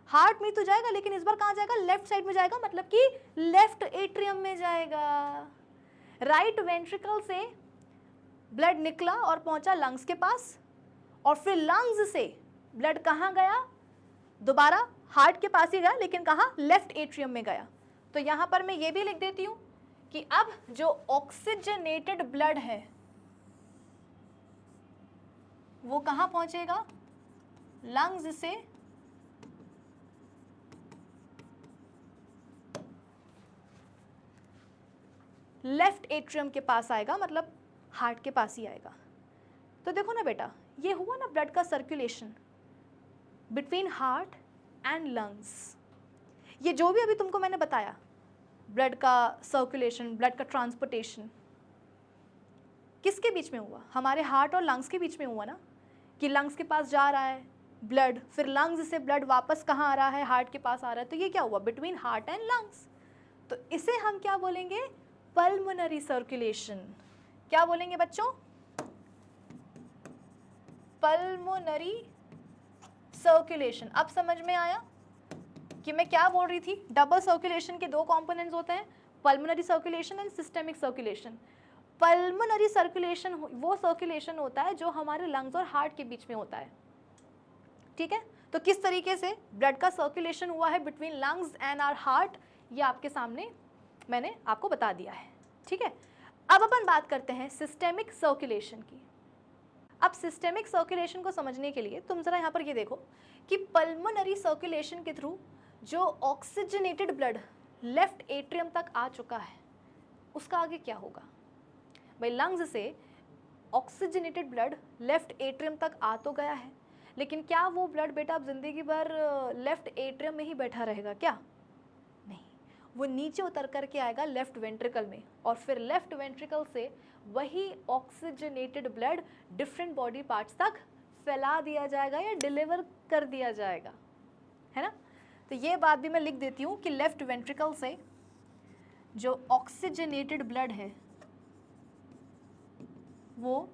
हार्ट में तो जाएगा, लेकिन इस बार कहाँ जाएगा, लेफ्ट साइड में जाएगा, मतलब कि लेफ्ट एट्रियम में जाएगा। राइट वेंट्रिकल से ब्लड निकला और पहुंचा लंग्स के पास, और फिर लंग्स से ब्लड कहाँ गया, दोबारा हार्ट के पास ही गया, लेकिन कहाँ, लेफ्ट एट्रियम में गया। तो यहाँ पर मैं ये भी लिख देती हूँ कि अब जो ऑक्सीजनेटेड ब्लड है वो कहाँ पहुंचेगा, लंग्स से लेफ्ट एट्रियम के पास आएगा, मतलब हार्ट के पास ही आएगा। तो देखो ना बेटा, ये हुआ ना ब्लड का circulation between heart and lungs. ये जो भी अभी तुमको मैंने बताया, ब्लड का सर्कुलेशन, ब्लड का ट्रांसपोर्टेशन, किसके बीच में हुआ, हमारे हार्ट और लंग्स के बीच में हुआ ना, कि लंग्स के पास जा रहा है ब्लड, फिर लंग्स से ब्लड वापस कहाँ आ रहा है, हार्ट के पास आ रहा है। तो ये क्या हुआ, बिटवीन हार्ट एंड लंग्स। तो इसे हम क्या बोलेंगे, पल्मोनरी सर्कुलेशन। क्या बोलेंगे बच्चों, पल्मोनरी सर्कुलेशन। अब समझ में आया कि मैं क्या बोल रही थी, डबल सर्कुलेशन के दो कंपोनेंट्स होते हैं, pulmonary circulation and systemic circulation. Pulmonary circulation वो सर्कुलेशन होता है जो हमारे लंग्स और हार्ट के बीच में होता है, ठीक है। तो किस तरीके से ब्लड का सर्कुलेशन हुआ है between lungs and our heart, ये आपके सामने मैंने आपको बता दिया है, ठीक है। अब अपन बात करते हैं सिस्टेमिक सर्कुलेशन की। अब सिस्टेमिक सर्कुलेशन को समझने के लिए तुम जरा यहाँ पर ये देखो कि पल्मोनरी सर्कुलेशन के थ्रू जो ऑक्सीजनेटेड ब्लड लेफ्ट एट्रियम तक आ चुका है, उसका आगे क्या होगा भाई। लंग्स से ऑक्सीजनेटेड ब्लड लेफ्ट एट्रियम तक आ तो गया है, लेकिन क्या वो ब्लड बेटा अब जिंदगी भर लेफ्ट एट्रियम में ही बैठा रहेगा क्या, नहीं, वो नीचे उतर करके आएगा लेफ्ट वेंट्रिकल में, और फिर लेफ्ट वेंट्रिकल से वही oxygenated blood different body parts तक फैला दिया जाएगा या डिलीवर कर दिया जाएगा, है ना। तो ये बात भी मैं लिख देती हूँ कि लेफ्ट वेंट्रिकल से जो ऑक्सीजनेटेड ब्लड है वो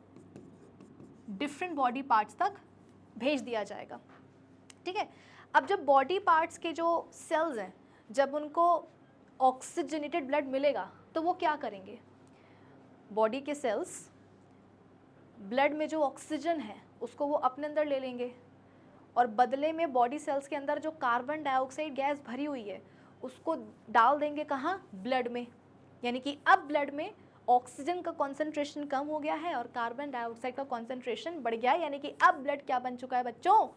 डिफरेंट बॉडी पार्ट्स तक भेज दिया जाएगा, ठीक है। अब जब बॉडी पार्ट्स के जो सेल्स हैं, जब उनको ऑक्सीजनेटेड ब्लड मिलेगा तो वो क्या करेंगे, बॉडी के सेल्स ब्लड में जो ऑक्सीजन है उसको वो अपने अंदर ले लेंगे, और बदले में बॉडी सेल्स के अंदर जो कार्बन डाइऑक्साइड गैस भरी हुई है उसको डाल देंगे कहाँ, ब्लड में। यानी कि अब ब्लड में ऑक्सीजन का कॉन्सेंट्रेशन कम हो गया है और कार्बन डाइऑक्साइड का कॉन्सेंट्रेशन बढ़ गया है, यानी कि अब ब्लड क्या बन चुका है बच्चों,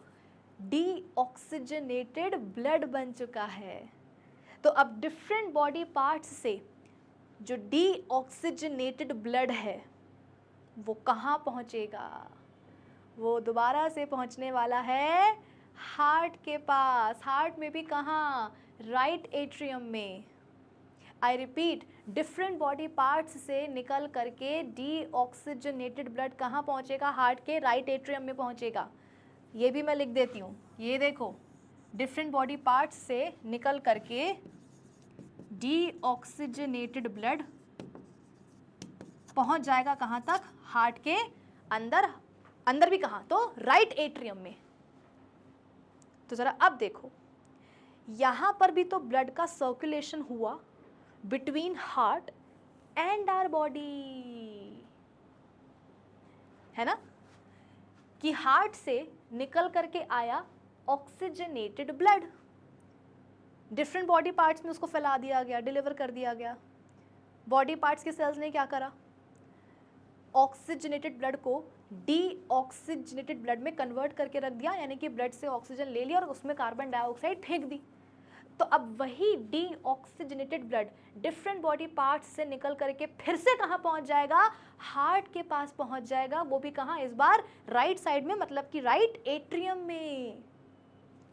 डीऑक्सीजनेटेड ब्लड बन चुका है। तो अब डिफरेंट बॉडी पार्ट्स से जो डीऑक्सीजनेटेड ब्लड है वो कहाँ पहुँचेगा, वो दोबारा से पहुँचने वाला है हार्ट के पास। हार्ट में भी कहाँ, राइट एट्रियम में। I repeat, different body parts से निकल करके डीऑक्सीजनेटेड ब्लड कहाँ पहुँचेगा, हार्ट के राइट एट्रियम में पहुँचेगा। ये भी मैं लिख देती हूँ, ये देखो, डिफरेंट बॉडी पार्ट्स से निकल करके डीऑक्सीजनेटेड ब्लड पहुँच जाएगा कहाँ तक, हार्ट के अंदर। अंदर भी कहाँ, तो राइट एट्रियम में। तो जरा अब देखो, यहाँ पर भी तो ब्लड का सर्कुलेशन हुआ between heart and our body, है ना, कि हार्ट से निकल करके आया oxygenated blood, different body parts में उसको फैला दिया गया, डिलीवर कर दिया गया। बॉडी पार्ट्स के सेल्स ने क्या करा, ऑक्सीजनेटेड ब्लड को डीऑक्सीजनेटेड ब्लड में कन्वर्ट करके रख दिया, यानी कि ब्लड से ऑक्सीजन ले लिया और उसमें कार्बन डाइऑक्साइड फेंक दी। तो अब वही deoxygenated blood different body parts से निकल करके फिर से कहाँ पहुँच जाएगा, हार्ट के पास पहुँच जाएगा, वो भी कहाँ, इस बार राइट साइड में, मतलब कि राइट एट्रियम में।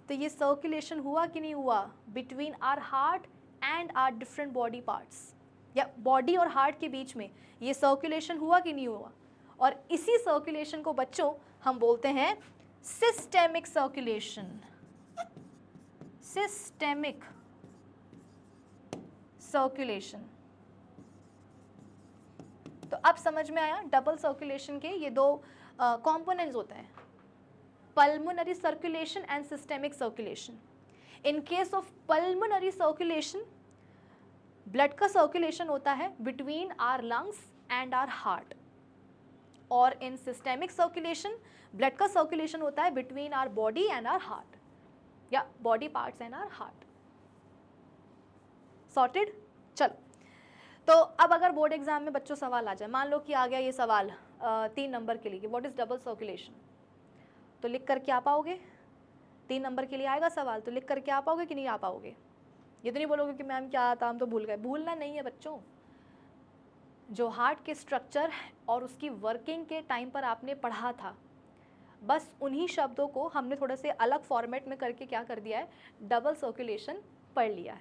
तो ये सर्कुलेशन हुआ कि नहीं हुआ between our heart and our different body parts, या बॉडी और हार्ट के बीच में ये सर्कुलेशन हुआ कि नहीं हुआ। और इसी सर्कुलेशन को बच्चों हम बोलते हैं सिस्टेमिक सर्कुलेशन, सिस्टेमिक सर्कुलेशन। तो अब समझ में आया डबल सर्कुलेशन के ये दो कंपोनेंट्स होते हैं, pulmonary circulation and systemic circulation. In case of pulmonary circulation blood का सर्कुलेशन होता है between our lungs and our heart, और इन सिस्टेमिक सर्कुलेशन ब्लड का सर्कुलेशन होता है between our body and our heart, या body parts and our heart. Sorted. चलो, तो अब अगर बोर्ड एग्जाम में बच्चों सवाल आ जाए, मान लो कि आ गया ये सवाल 3 नंबर के लिए, व्हाट इज डबल सर्कुलेशन, तो लिख करके आ पाओगे? 3 नंबर के लिए आएगा सवाल तो लिख करके आ पाओगे कि नहीं आ पाओगे? ये तो नहीं बोलोगे कि मैम क्या आता, हम तो भूल गए। भूलना नहीं है बच्चों, जो हार्ट के स्ट्रक्चर और उसकी वर्किंग के टाइम पर आपने पढ़ा था, बस उन्हीं शब्दों को हमने थोड़े से अलग फॉर्मेट में करके क्या कर दिया है, डबल सर्कुलेशन पढ़ लिया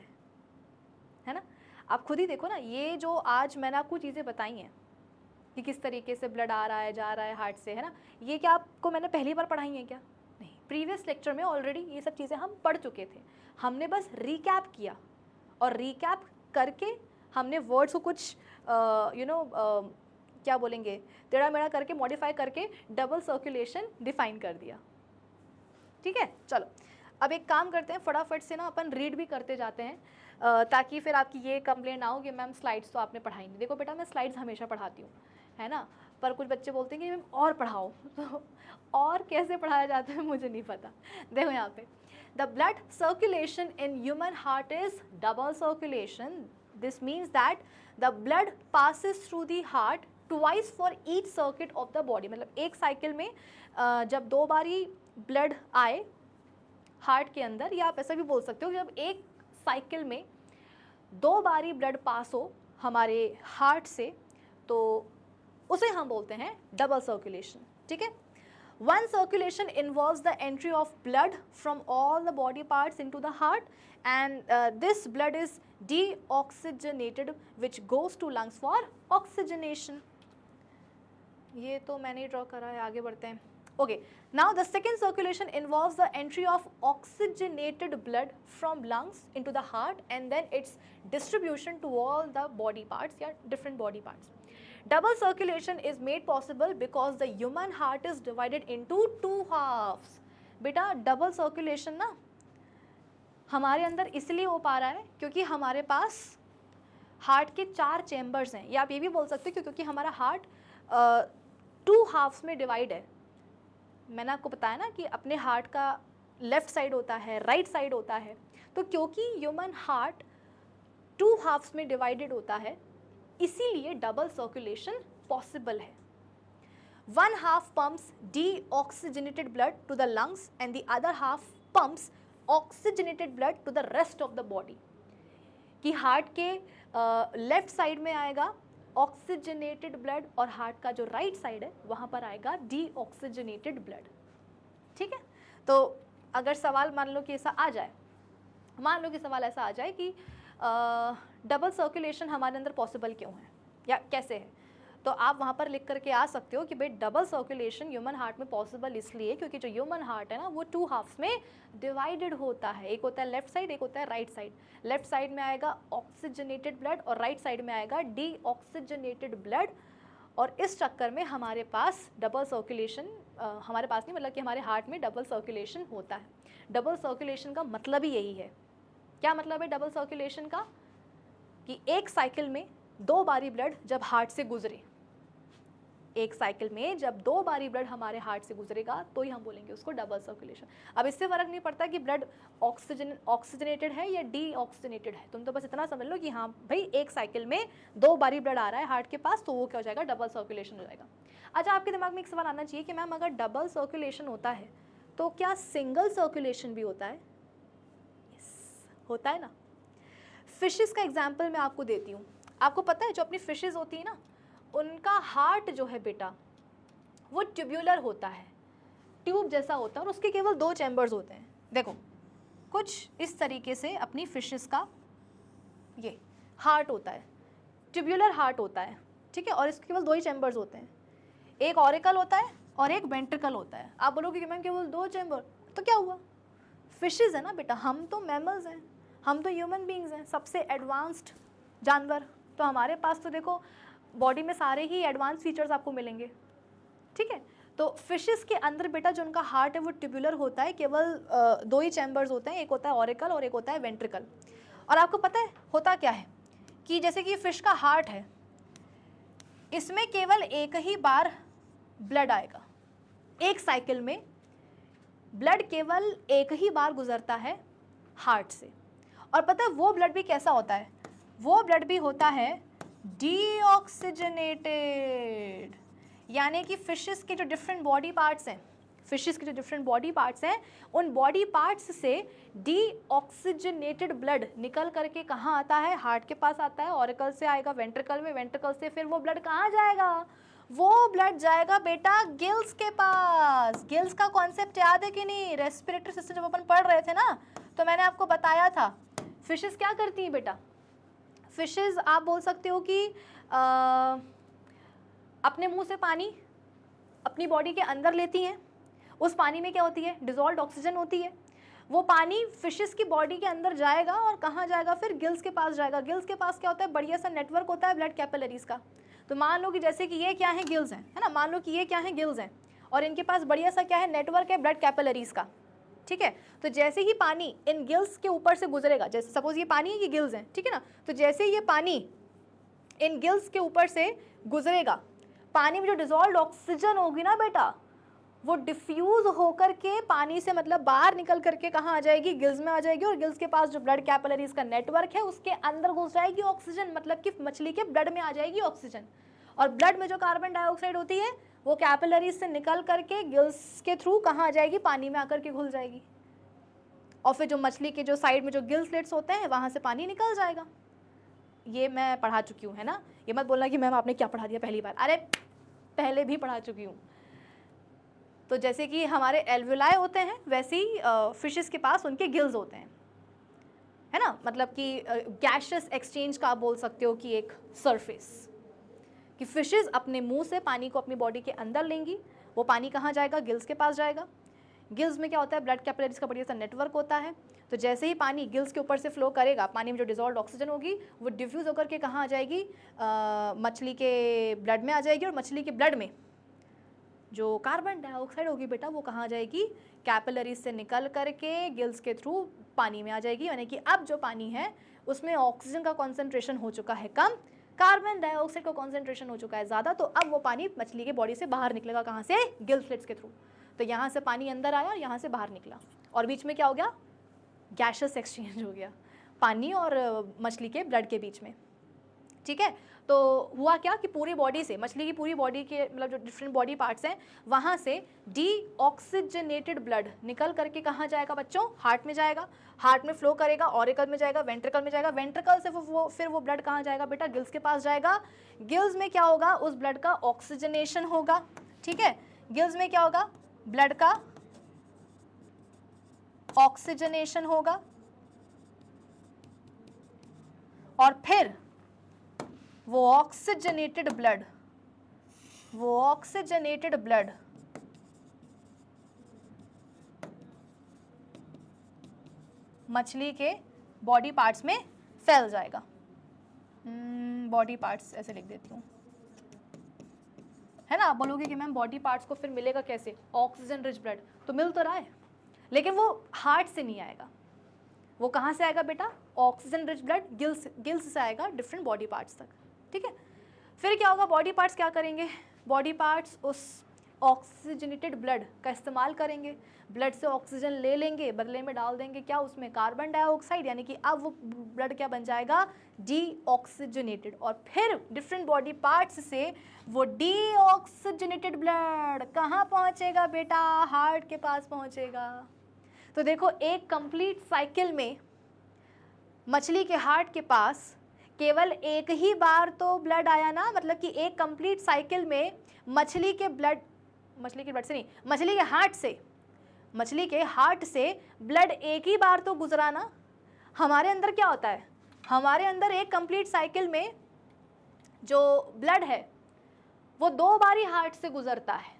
है ना। आप खुद ही देखो ना, ये जो आज मैंने आपको चीज़ें बताई हैं कि किस तरीके से ब्लड आ रहा है जा रहा है हार्ट से, है ना, ये क्या आपको मैंने पहली बार पढ़ाई है क्या? नहीं, प्रीवियस लेक्चर में ऑलरेडी ये सब चीज़ें हम पढ़ चुके थे, हमने बस रिकैप किया, और रिकैप करके हमने वर्ड्स को कुछ क्या बोलेंगे, टेढ़ा मेढ़ा करके मॉडिफाई करके डबल सर्कुलेशन डिफाइन कर दिया। ठीक है, चलो अब एक काम करते हैं, फटाफट से ना अपन रीड भी करते जाते हैं, ताकि फिर आपकी ये कंप्लेंट ना हो कि मैम स्लाइड्स तो आपने पढ़ाई नहीं। देखो बेटा, मैं स्लाइड्स हमेशा पढ़ाती हूँ, है ना, पर कुछ बच्चे बोलते हैं कि मैम और पढ़ाओ, तो और कैसे पढ़ाया जाता है मुझे नहीं पता। देखो यहाँ पे, the blood circulation in human heart is double circulation. This means that the blood passes through the heart twice for each circuit of the body. मतलब एक साइकिल में जब 2 बारी ब्लड आए हार्ट के अंदर, या आप ऐसा भी बोल सकते हो कि जब एक साइकिल में 2 बारी ब्लड पास हो हमारे हार्ट से, तो उसे हम बोलते हैं डबल सर्कुलेशन। ठीक है, one circulation involves the entry of blood from all the body parts into the heart, and this blood is deoxygenated which goes to lungs for oxygenation। ये तो मैंने ड्रॉ करा है, आगे बढ़ते हैं। Okay, now the second circulation involves the entry of oxygenated blood from lungs into the heart and then its distribution to all the body parts, या different body parts. Double circulation is made possible because the human heart is divided into 2 halves. बेटा double circulation ना हमारे अंदर इसलिए हो पा रहा है क्योंकि हमारे पास हार्ट के 4 चैम्बर्स हैं, या आप ये भी बोल सकते हो क्योंकि हमारा हार्ट 2 हाफ्स में डिवाइड है। मैंने आपको बताया ना कि अपने हार्ट का लेफ्ट साइड होता है, राइट साइड होता है, तो क्योंकि ह्यूमन हार्ट 2 हाफ्स में डिवाइडेड होता है, इसीलिए डबल सर्कुलेशन पॉसिबल है। 1 half pumps deoxygenated blood to the lungs and the other half pumps oxygenated blood to the rest of the body। कि हार्ट के लेफ्ट साइड में आएगा ऑक्सीजनेटेड ब्लड, और हार्ट का जो राइट साइड है वहाँ पर आएगा डीऑक्सीजनेटेड ब्लड। ठीक है, तो अगर सवाल मान लो कि ऐसा आ जाए, मान लो कि सवाल ऐसा आ जाए कि डबल सर्कुलेशन हमारे अंदर पॉसिबल क्यों है या कैसे है, तो आप वहाँ पर लिख करके आ सकते हो कि भाई डबल सर्कुलेशन ह्यूमन हार्ट में पॉसिबल इसलिए क्योंकि जो ह्यूमन हार्ट है ना वो 2 हाफ्स में डिवाइडेड होता है। एक होता है लेफ्ट साइड, एक होता है राइट साइड। लेफ्ट साइड में आएगा ऑक्सीजनेटेड ब्लड और राइट साइड में आएगा डीऑक्सीजनेटेड ब्लड, और इस चक्कर में हमारे पास डबल सर्कुलेशन, हमारे पास नहीं मतलब कि हमारे हार्ट में डबल सर्कुलेशन होता है। डबल सर्कुलेशन का मतलब ही यही है। क्या मतलब है डबल सर्कुलेशन का? कि एक साइकिल में 2 बारी ब्लड जब हार्ट से गुजरे, एक साइकिल में जब 2 बारी ब्लड हमारे हार्ट से गुजरेगा तो ही हम बोलेंगे उसको डबल सर्कुलेशन। अब इससे फ़र्क नहीं पड़ता कि ब्लड ऑक्सीजनेटेड है या डीऑक्सीजनेटेड है, तुम तो बस इतना समझ लो कि हाँ भाई एक साइकिल में 2 बारी ब्लड आ रहा है हार्ट के पास, तो वो क्या हो जाएगा, डबल सर्कुलेशन हो जाएगा। अच्छा, आपके दिमाग में एक सवाल आना चाहिए कि मैम अगर डबल सर्कुलेशन होता है तो क्या सिंगल सर्कुलेशन भी होता है? होता है ना। फिशेस का एग्जाम्पल मैं आपको देती हूँ। आपको पता है जो अपनी फिशेस होती है ना, उनका हार्ट जो है बेटा वो ट्यूब्यूलर होता है, ट्यूब जैसा होता है, और उसके केवल 2 चैम्बर्स होते हैं। देखो कुछ इस तरीके से अपनी फिशेस का ये हार्ट होता है, ट्यूब्यूलर हार्ट होता है, ठीक है, और इसके केवल 2 ही चैम्बर्स होते हैं, एक ऑरिकल होता है और एक वेंट्रिकल होता है। आप बोलोगे कि मैम केवल 2 चैम्बर, तो क्या हुआ, फिशेस है ना बेटा, हम तो मैमल्स हैं, हम तो ह्यूमन बींग्स हैं, सबसे एडवांस्ड जानवर, तो हमारे पास तो देखो बॉडी में सारे ही एडवांस फीचर्स आपको मिलेंगे, ठीक है। तो फिशेस के अंदर बेटा जो उनका हार्ट है वो ट्यूबुलर होता है, केवल 2 ही चैम्बर्स होते हैं, एक होता है ऑरिकल और एक होता है वेंट्रिकल। और आपको पता है होता क्या है कि जैसे कि फिश का हार्ट है, इसमें केवल एक ही बार ब्लड आएगा, एक साइकिल में ब्लड केवल एक ही बार गुजरता है हार्ट से। और पता है वो ब्लड भी कैसा होता है, वो ब्लड भी होता है डीऑक्सीजनेटेड, यानी कि फिशेस के जो डिफरेंट बॉडी पार्ट्स हैं, फिशेस के जो डिफरेंट बॉडी पार्ट्स हैं, उन बॉडी पार्ट्स से डीऑक्सीजनेटेड ब्लड निकल करके कहाँ आता है, हार्ट के पास आता है, ऑरिकल से आएगा वेंट्रिकल में, वेंट्रिकल से फिर वो ब्लड कहाँ जाएगा, वो ब्लड जाएगा बेटा गिल्स के पास। गिल्स का कॉन्सेप्ट याद है कि नहीं, रेस्पिरेटरी सिस्टम जब अपन पढ़ रहे थे ना, तो मैंने आपको बताया था फिशेस क्या करती हैं बेटा, फिशेस आप बोल सकते हो कि अपने मुंह से पानी अपनी बॉडी के अंदर लेती हैं, उस पानी में क्या होती है, डिजॉल्व्ड ऑक्सीजन होती है, वो पानी फिशेस की बॉडी के अंदर जाएगा और कहाँ जाएगा, फिर गिल्स के पास जाएगा। गिल्स के पास क्या होता है, बढ़िया सा नेटवर्क होता है ब्लड कैपिलरीज का। तो मान लो कि जैसे कि ये क्या है, गिल्स हैं, है ना, मान लो कि ये क्या है, गिल्स हैं, और इनके पास बढ़िया सा क्या है, नेटवर्क है ब्लड कैपिलरीज का, ठीक है। तो जैसे ही पानी इन गिल्स के ऊपर से गुजरेगा, जैसे सपोज ये पानी है, ये गिल्स हैं, ठीक है ना, तो जैसे ये पानी इन गिल्स के ऊपर से गुजरेगा, पानी में जो डिजॉल्व्ड ऑक्सीजन होगी ना बेटा, वो डिफ्यूज होकर के पानी से मतलब बाहर निकल करके कहाँ आ जाएगी, गिल्स में आ जाएगी, और गिल्स के पास जो ब्लड कैपिलरीज का नेटवर्क है उसके अंदर घुस जाएगी ऑक्सीजन, मतलब कि मछली के ब्लड में आ जाएगी ऑक्सीजन। और ब्लड में जो कार्बन डाइऑक्साइड होती है वो कैपिलरीज से निकल करके गिल्स के थ्रू कहाँ आ जाएगी, पानी में आकर के घुल जाएगी, और फिर जो मछली के जो साइड में जो गिल स्लिट्स होते हैं वहाँ से पानी निकल जाएगा। ये मैं पढ़ा चुकी हूँ, है ना, ये मत बोलना कि मैम आपने क्या पढ़ा दिया पहली बार, अरे पहले भी पढ़ा चुकी हूँ। तो जैसे कि हमारे एल्वुलाई होते हैं वैसे ही फिशेस के पास उनके गिल्स होते हैं, है ना, मतलब कि गैशियस एक्सचेंज का आप बोल सकते हो कि एक सरफेस, कि फिशेस अपने मुंह से पानी को अपनी बॉडी के अंदर लेंगी, वो पानी कहाँ जाएगा, गिल्स के पास जाएगा। गिल्स में क्या होता है, ब्लड कैपिलरीज का बढ़िया सा नेटवर्क होता है, तो जैसे ही पानी गिल्स के ऊपर से फ्लो करेगा, पानी में जो डिजॉल्व्ड ऑक्सीजन होगी वो डिफ्यूज होकर के कहाँ आ जाएगी, मछली के ब्लड में आ जाएगी, और मछली के ब्लड में जो कार्बन डाइऑक्साइड होगी बेटा वो कहाँ जाएगी, कैपिलरीज से निकल करके गिल्स के थ्रू पानी में आ जाएगी। यानी कि अब जो पानी है उसमें ऑक्सीजन का कॉन्सेंट्रेशन हो चुका है कम, कार्बन डाइऑक्साइड का कॉन्सेंट्रेशन हो चुका है ज़्यादा, तो अब वो पानी मछली के बॉडी से बाहर निकलेगा, कहाँ से, गिल स्लिट्स के थ्रू। तो यहाँ से पानी अंदर आया और यहाँ से बाहर निकला, और बीच में क्या हो गया, गैशियस एक्सचेंज हो गया पानी और मछली के ब्लड के बीच में, ठीक है। तो हुआ क्या कि पूरी बॉडी से, मछली की पूरी बॉडी के मतलब जो डिफरेंट बॉडी पार्ट्स हैं वहाँ से डीऑक्सीजनेटेड ब्लड निकल करके कहाँ जाएगा बच्चों, हार्ट में जाएगा, हार्ट में फ्लो करेगा, ऑरिकल में जाएगा, वेंट्रिकल में जाएगा, वेंट्रिकल से फिर वो ब्लड कहाँ जाएगा बेटा, गिल्स के पास जाएगा। गिल्स में क्या होगा, उस ब्लड का ऑक्सीजनेशन होगा, ठीक है, गिल्स में क्या होगा, ब्लड का ऑक्सीजनेशन होगा, और फिर वो ऑक्सीजनेटेड ब्लड मछली के बॉडी पार्ट्स में फैल जाएगा। बॉडी पार्ट्स ऐसे लिख देती हूँ, है ना। आप बोलोगे कि मैम बॉडी पार्ट्स को फिर मिलेगा कैसे, ऑक्सीजन रिच ब्लड तो मिल तो रहा है, लेकिन वो हार्ट से नहीं आएगा, वो कहाँ से आएगा बेटा, ऑक्सीजन रिच ब्लड गिल्स से आएगा डिफरेंट बॉडी पार्ट्स तक, ठीक है। फिर क्या होगा, बॉडी पार्ट्स क्या करेंगे, बॉडी पार्ट्स उस ऑक्सीजनेटेड ब्लड का इस्तेमाल करेंगे, ब्लड से ऑक्सीजन ले लेंगे, बदले में डाल देंगे क्या उसमें, कार्बन डाइऑक्साइड, यानी कि अब वो ब्लड क्या बन जाएगा, डीऑक्सीजनेटेड। और फिर डिफरेंट बॉडी पार्ट्स से वो डीऑक्सीजनेटेड ब्लड कहाँ पहुँचेगा बेटा, हार्ट के पास पहुँचेगा। तो देखो एक कंप्लीट साइकिल में मछली के हार्ट के पास केवल एक ही बार तो ब्लड आया ना, मतलब कि एक कंप्लीट साइकिल में मछली के हार्ट से ब्लड एक ही बार तो गुजरा ना। हमारे अंदर क्या होता है, हमारे अंदर एक कंप्लीट साइकिल में जो ब्लड है वो 2 बार ही हार्ट से गुजरता है।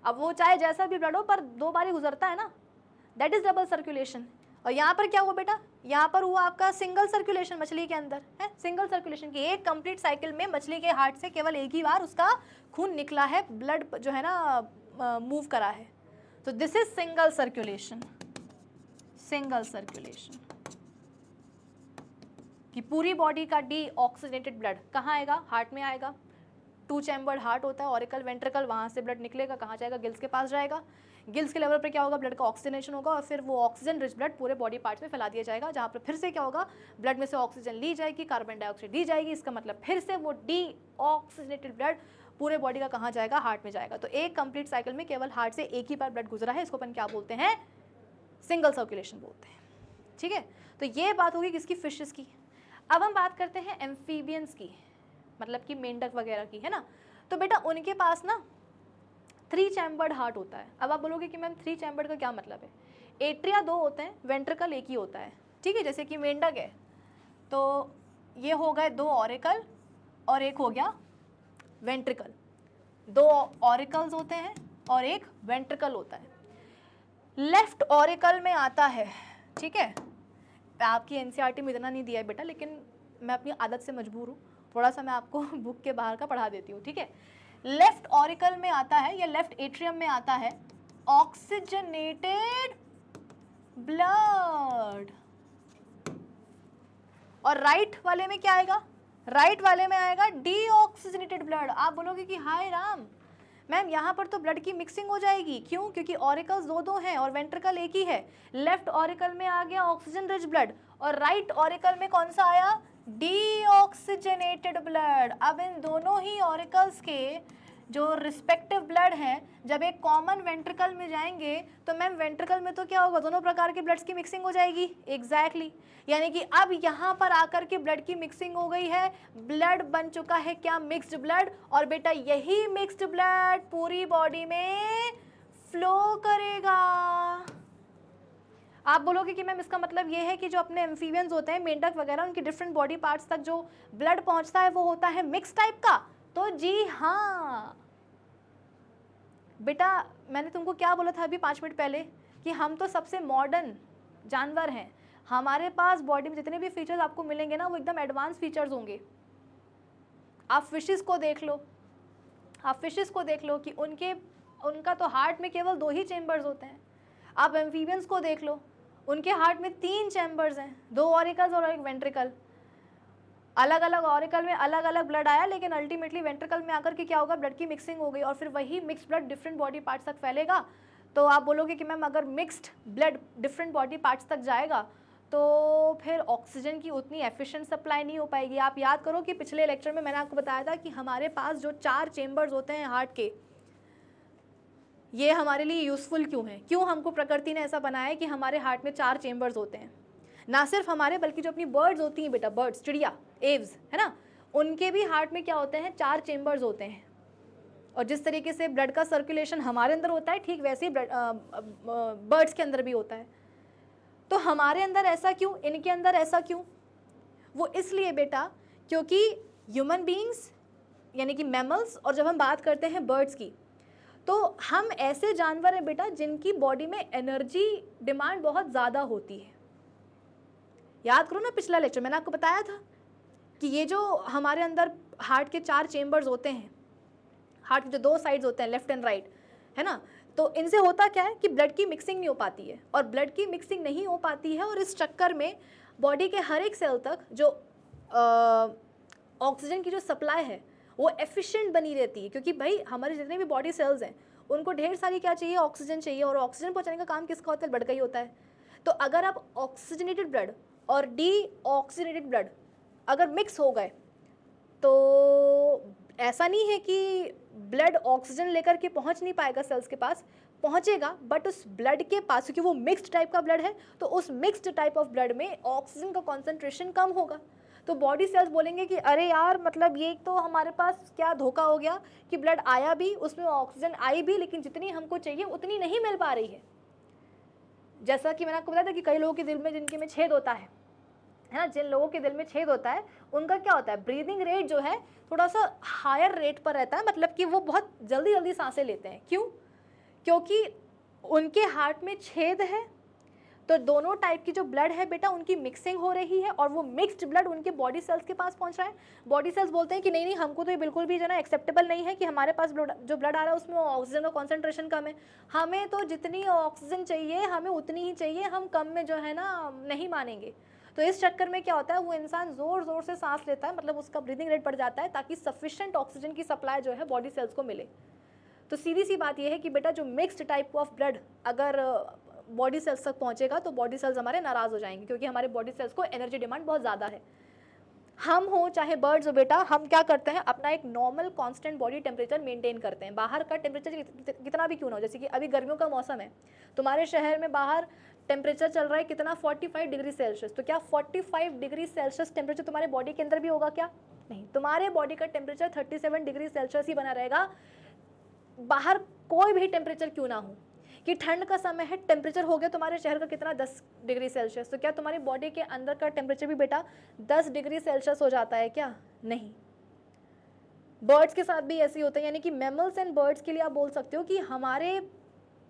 अब वो चाहे जैसा भी ब्लड हो पर 2 बार ही गुजरता है ना, दैट इज डबल सर्कुलेशन। और यहाँ पर क्या हुआ बेटा, यहाँ पर हुआ आपका सिंगल सर्कुलेशन, मछली के अंदर है सिंगल सर्कुलेशन की एक कंप्लीट साइकिल में मछली के हार्ट से केवल एक ही बार उसका खून निकला है, ब्लड जो है ना मूव करा है। तो this is single circulation. Single circulation कि पूरी बॉडी का डीऑक्सीजनेटेड ब्लड कहाँ आएगा, हार्ट में आएगा। 2 चैम्बर्ड हार्ट होता है, ऑरिकल वेंट्रिकल, वहाँ से ब्लड निकलेगा, कहाँ जाएगा, गिल्स के पास जाएगा। गिल्स के लेवल पर क्या होगा, ब्लड का ऑक्सीजनेशन होगा और फिर वो ऑक्सीजन रिच ब्लड पूरे बॉडी पार्ट्स में फैला दिया जाएगा, जहाँ पर फिर से क्या होगा, ब्लड में से ऑक्सीजन ली जाएगी, कार्बन डाइऑक्साइड दी जाएगी। इसका मतलब फिर से वो डीऑक्सीजनेटेड ब्लड पूरे बॉडी का कहाँ जाएगा, हार्ट में जाएगा। तो एक कंप्लीट साइकिल में केवल हार्ट से एक ही बार ब्लड गुजरा है, इसको अपन क्या बोलते हैं, सिंगल सर्कुलेशन बोलते हैं। ठीक है, तो ये बात होगी किसकी, फिशेस की। अब हम बात करते हैं एम्फीबियंस की, मतलब कि मेंढक वगैरह की, है ना। तो बेटा उनके पास ना 3 चैम्बर्ड हार्ट होता है। अब आप बोलोगे कि मैम 3 चैम्बर्ड का क्या मतलब है, एट्रिया 2 होते हैं, वेंट्रिकल एक ही होता है। ठीक है, जैसे कि मेंढक है तो ये हो गए 2 ऑरिकल और एक हो गया वेंट्रिकल। 2 ऑरिकल्स होते हैं और एक वेंट्रिकल होता है। लेफ्ट ऑरिकल में आता है, ठीक है, आपकी एनसीईआरटी में इतना नहीं दिया है बेटा, लेकिन मैं अपनी आदत से मजबूर हूँ, थोड़ा सा मैं आपको बुक के बाहर का पढ़ा देती हूँ। ठीक है, लेफ्ट ऑरिकल में आता है या लेफ्ट एट्रियम में आता है ऑक्सीजनेटेड ब्लड, और राइट वाले में क्या आएगा, राइट वाले में आएगा डीऑक्सीजनेटेड ब्लड। आप बोलोगे कि हाय राम मैम यहाँ पर तो ब्लड की मिक्सिंग हो जाएगी, क्यों, क्योंकि ऑरिकल्स 2 हैं और वेंट्रिकल एक ही है। लेफ्ट ऑरिकल में आ गया ऑक्सीजन रिच ब्लड और राइट ऑरिकल में कौन सा आया, डीऑक्सीजनेटेड ब्लड। अब इन दोनों ही ऑरिकल्स के जो रिस्पेक्टिव ब्लड हैं जब एक कॉमन वेंट्रिकल में जाएंगे तो मैम वेंट्रिकल में तो क्या होगा, दोनों प्रकार के ब्लड्स की मिक्सिंग हो जाएगी। एग्जैक्टली यानी कि अब यहाँ पर आकर के ब्लड की मिक्सिंग हो गई है, ब्लड बन चुका है क्या, मिक्स्ड ब्लड। और बेटा यही मिक्स्ड ब्लड पूरी बॉडी में फ्लो करेगा। आप बोलोगे कि मैम इसका मतलब ये है कि जो अपने एम्फीबियंस होते हैं, मेंढक वगैरह, उनकी डिफरेंट बॉडी पार्ट्स तक जो ब्लड पहुंचता है वो होता है मिक्स टाइप का। तो जी हाँ बेटा, मैंने तुमको क्या बोला था अभी 5 मिनट पहले कि हम तो सबसे मॉडर्न जानवर हैं, हमारे पास बॉडी में जितने भी फीचर्स आपको मिलेंगे ना वो एकदम एडवांस फीचर्स होंगे। आप फिशेस को देख लो, आप फिशेस को देख लो कि उनका तो हार्ट में केवल 2 ही चेम्बर्स होते हैं। आप एम्फीबियंस को देख लो, उनके हार्ट में 3 चैम्बर्स हैं, 2 ऑरिकल्स और एक वेंट्रिकल। अलग अलग ऑरिकल में अलग अलग ब्लड आया, लेकिन अल्टीमेटली वेंट्रिकल में आकर के क्या होगा, ब्लड की मिक्सिंग हो गई और फिर वही mixed blood different body parts तक फैलेगा। तो आप बोलोगे कि मैम अगर mixed blood different body parts तक जाएगा तो फिर ऑक्सीजन की उतनी एफिशिएंट सप्लाई नहीं हो पाएगी। आप याद करो कि पिछले लेक्चर में मैंने आपको बताया था कि हमारे पास जो 4 चेम्बर्स होते हैं हार्ट के, ये हमारे लिए यूज़फुल क्यों हैं, क्यों हमको प्रकृति ने ऐसा बनाया है कि हमारे हार्ट में 4 चेम्बर्स होते हैं। ना सिर्फ हमारे बल्कि जो अपनी बर्ड्स होती हैं बेटा, बर्ड्स, चिड़िया, एव्स, है ना, उनके भी हार्ट में क्या होते हैं, 4 चेम्बर्स होते हैं। और जिस तरीके से ब्लड का सर्कुलेशन हमारे अंदर होता है, ठीक वैसे ही बर्ड्स के अंदर भी होता है। तो हमारे अंदर ऐसा क्यों, इनके अंदर ऐसा क्यों, वो इसलिए बेटा क्योंकि ह्यूमन बीइंग्स यानी कि मैमल्स, और जब हम बात करते हैं बर्ड्स की, तो हम ऐसे जानवर हैं बेटा जिनकी बॉडी में एनर्जी डिमांड बहुत ज़्यादा होती है। याद करो ना पिछला लेक्चर मैंने आपको बताया था कि ये जो हमारे अंदर हार्ट के 4 चेम्बर्स होते हैं, हार्ट के जो 2 साइड्स होते हैं, लेफ्ट एंड राइट, है ना, तो इनसे होता क्या है कि ब्लड की मिक्सिंग नहीं हो पाती है, और ब्लड की मिक्सिंग नहीं हो पाती है और इस चक्कर में बॉडी के हर एक सेल तक जो ऑक्सीजन की जो सप्लाई है वो एफिशिएंट बनी रहती है, क्योंकि भाई हमारे जितने भी बॉडी सेल्स हैं उनको ढेर सारी क्या चाहिए, ऑक्सीजन चाहिए, और ऑक्सीजन पहुंचाने का काम किसका होता है, ब्लड का ही होता है। तो अगर आप ऑक्सीजनेटेड ब्लड और डीऑक्सीजनेटेड ब्लड अगर मिक्स हो गए तो ऐसा नहीं है कि ब्लड ऑक्सीजन लेकर के पहुंच नहीं पाएगा सेल्स के पास, पहुंचेगा, बट उस ब्लड के पास, क्योंकि वो मिक्स्ड टाइप का ब्लड है, तो उस मिक्स्ड टाइप ऑफ ब्लड में ऑक्सीजन का कॉन्सेंट्रेशन कम होगा। तो बॉडी सेल्स बोलेंगे कि अरे यार, मतलब ये तो हमारे पास क्या धोखा हो गया कि ब्लड आया भी, उसमें ऑक्सीजन आई भी, लेकिन जितनी हमको चाहिए उतनी नहीं मिल पा रही है। जैसा कि मैंने आपको बताया था कि कई लोगों के दिल में, जिनके में छेद होता है ना, जिन लोगों के दिल में छेद होता है उनका क्या होता है, ब्रीदिंग रेट जो है थोड़ा सा हायर रेट पर रहता है, मतलब कि वो बहुत जल्दी जल्दी सांसें लेते हैं। क्यों? क्योंकि उनके हार्ट में छेद है, तो दोनों टाइप की जो ब्लड है बेटा उनकी मिक्सिंग हो रही है, और वो मिक्स्ड ब्लड उनके बॉडी सेल्स के पास पहुंच रहा है। बॉडी सेल्स बोलते हैं कि नहीं नहीं, हमको तो ये बिल्कुल भी जो ना एक्सेप्टेबल नहीं है कि हमारे पास जो ब्लड आ रहा है उसमें ऑक्सीजन का कॉन्सेंट्रेशन कम है, हमें तो जितनी ऑक्सीजन चाहिए हमें उतनी ही चाहिए, हम कम में जो है ना नहीं मानेंगे। तो इस चक्कर में क्या होता है, वो इंसान ज़ोर ज़ोर से सांस लेता है, मतलब उसका ब्रीदिंग रेट बढ़ जाता है, ताकि सफिशिएंट ऑक्सीजन की सप्लाई जो है बॉडी सेल्स को मिले। तो सीधी सी बात यह है कि बेटा जो मिक्स्ड टाइप ऑफ ब्लड अगर बॉडी सेल्स तक पहुंचेगा तो बॉडी सेल्स हमारे नाराज़ हो जाएंगे, क्योंकि हमारे बॉडी सेल्स को एनर्जी डिमांड बहुत ज़्यादा है। हम हो चाहे बर्ड्स हो बेटा, हम क्या करते हैं, अपना एक normal constant body temperature maintain करते हैं। बाहर का टेम्परेचर कितना भी क्यों ना हो, जैसे कि अभी गर्मियों का मौसम है, तुम्हारे शहर में बाहर टेम्परेचर चल रहा है कितना, 45 डिग्री सेल्सियस। तो क्या 45 डिग्री सेल्सियस टेम्परेचर तुम्हारे बॉडी के अंदर भी होगा क्या? नहीं, तुम्हारे बॉडी का टेम्परेचर 37 डिग्री सेल्सियस ही बना रहेगा, बाहर कोई भी टेम्परेचर क्यों ना हो। कि ठंड का समय है, टेम्परेचर हो गया तुम्हारे शहर का कितना, 10 डिग्री सेल्सियस, तो क्या तुम्हारी बॉडी के अंदर का टेम्परेचर भी बेटा 10 डिग्री सेल्सियस हो जाता है क्या? नहीं। बर्ड्स के साथ भी ऐसे ही होता है, यानी कि मैमल्स एंड बर्ड्स के लिए आप बोल सकते हो कि हमारे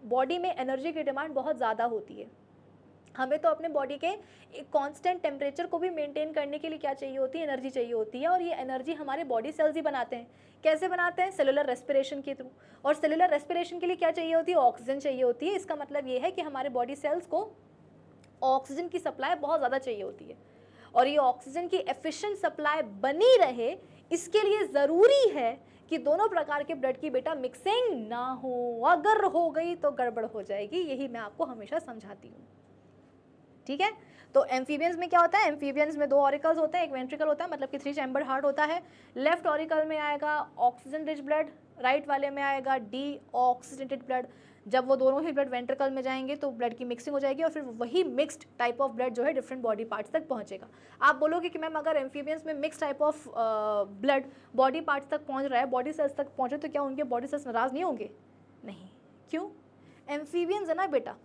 बॉडी में एनर्जी की डिमांड बहुत ज़्यादा होती है। हमें तो अपने बॉडी के एक कांस्टेंट टेम्परेचर को भी मेंटेन करने के लिए क्या चाहिए होती है, एनर्जी चाहिए होती है, और ये एनर्जी हमारे बॉडी सेल्स ही बनाते हैं। कैसे बनाते हैं? सेलुलर रेस्पिरेशन के थ्रू। और सेलुलर रेस्पिरेशन के लिए क्या चाहिए होती है? ऑक्सीजन चाहिए होती है। इसका मतलब ये है कि हमारे बॉडी सेल्स को ऑक्सीजन की सप्लाई बहुत ज़्यादा चाहिए होती है, और ये ऑक्सीजन की एफिशिएंट सप्लाई बनी रहे, इसके लिए ज़रूरी है कि दोनों प्रकार के ब्लड की बेटा मिक्सिंग ना हो। अगर हो गई तो गड़बड़ हो जाएगी, यही मैं आपको हमेशा समझाती हूँ। ठीक है, तो एम्फीबियंस में क्या होता है, एम्फीबियंस में 2 ऑरिकल्स होते हैं, एक वेंट्रिकल होता है, मतलब कि 3 चैम्बर्ड हार्ट होता है। लेफ्ट ऑरिकल में आएगा ऑक्सीजन रिच ब्लड, राइट वाले में आएगा डी ऑक्सीजनेटेड ब्लड। जब वो दोनों ही ब्लड वेंट्रिकल में जाएंगे तो ब्लड की मिक्सिंग हो जाएगी, और फिर वही मिक्स्ड टाइप ऑफ ब्लड जो है डिफरेंट बॉडी पार्ट्स तक पहुंचेगा। आप बोलोगे कि मैम अगर एम्फीबियंस में mix type of blood body parts तक पहुंच रहा है, बॉडी सेल्स तक पहुंचे, तो क्या उनके बॉडी सेल्स नाराज़ नहीं होंगे? नहीं। क्यों? एम्फीबियंस है ना बेटा,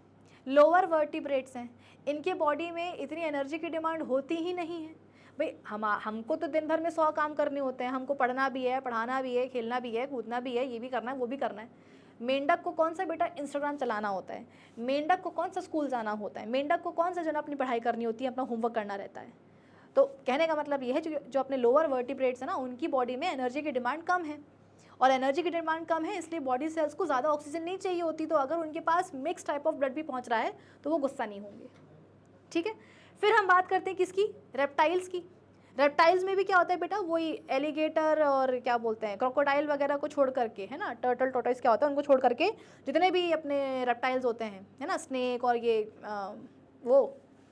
लोअर वर्टिब्रेट्स हैं, इनके बॉडी में इतनी एनर्जी की डिमांड होती ही नहीं है। भाई हमको तो दिन भर में 100 काम करने होते हैं, हमको पढ़ना भी है, पढ़ाना भी है, खेलना भी है, कूदना भी है, ये भी करना है, वो भी करना है। मेंढक को कौन सा बेटा इंस्टाग्राम चलाना होता है, मेंढक को कौन सा स्कूल जाना होता है, मेंढक को कौन सा जो है अपनी पढ़ाई करनी होती है, अपना होमवर्क करना रहता है। तो कहने का मतलब ये है जो अपने लोअर वर्टिब्रेट्स है ना, उनकी बॉडी में एनर्जी की डिमांड कम है, और एनर्जी की डिमांड कम है, इसलिए बॉडी सेल्स को ज़्यादा ऑक्सीजन नहीं चाहिए होती। तो अगर उनके पास मिक्स टाइप ऑफ ब्लड भी पहुंच रहा है तो वो गुस्सा नहीं होंगे। ठीक है, फिर हम बात करते हैं किसकी, रेप्टाइल्स की। रेप्टाइल्स में भी क्या होता है बेटा, वही एलिगेटर और क्या बोलते हैं क्रोकोडाइल वगैरह को छोड़ करके, है ना, टर्टल टोर्टोइस क्या होता है, उनको छोड़ करके जितने भी अपने रेप्टाइल्स होते हैं, है ना, स्नेक और ये वो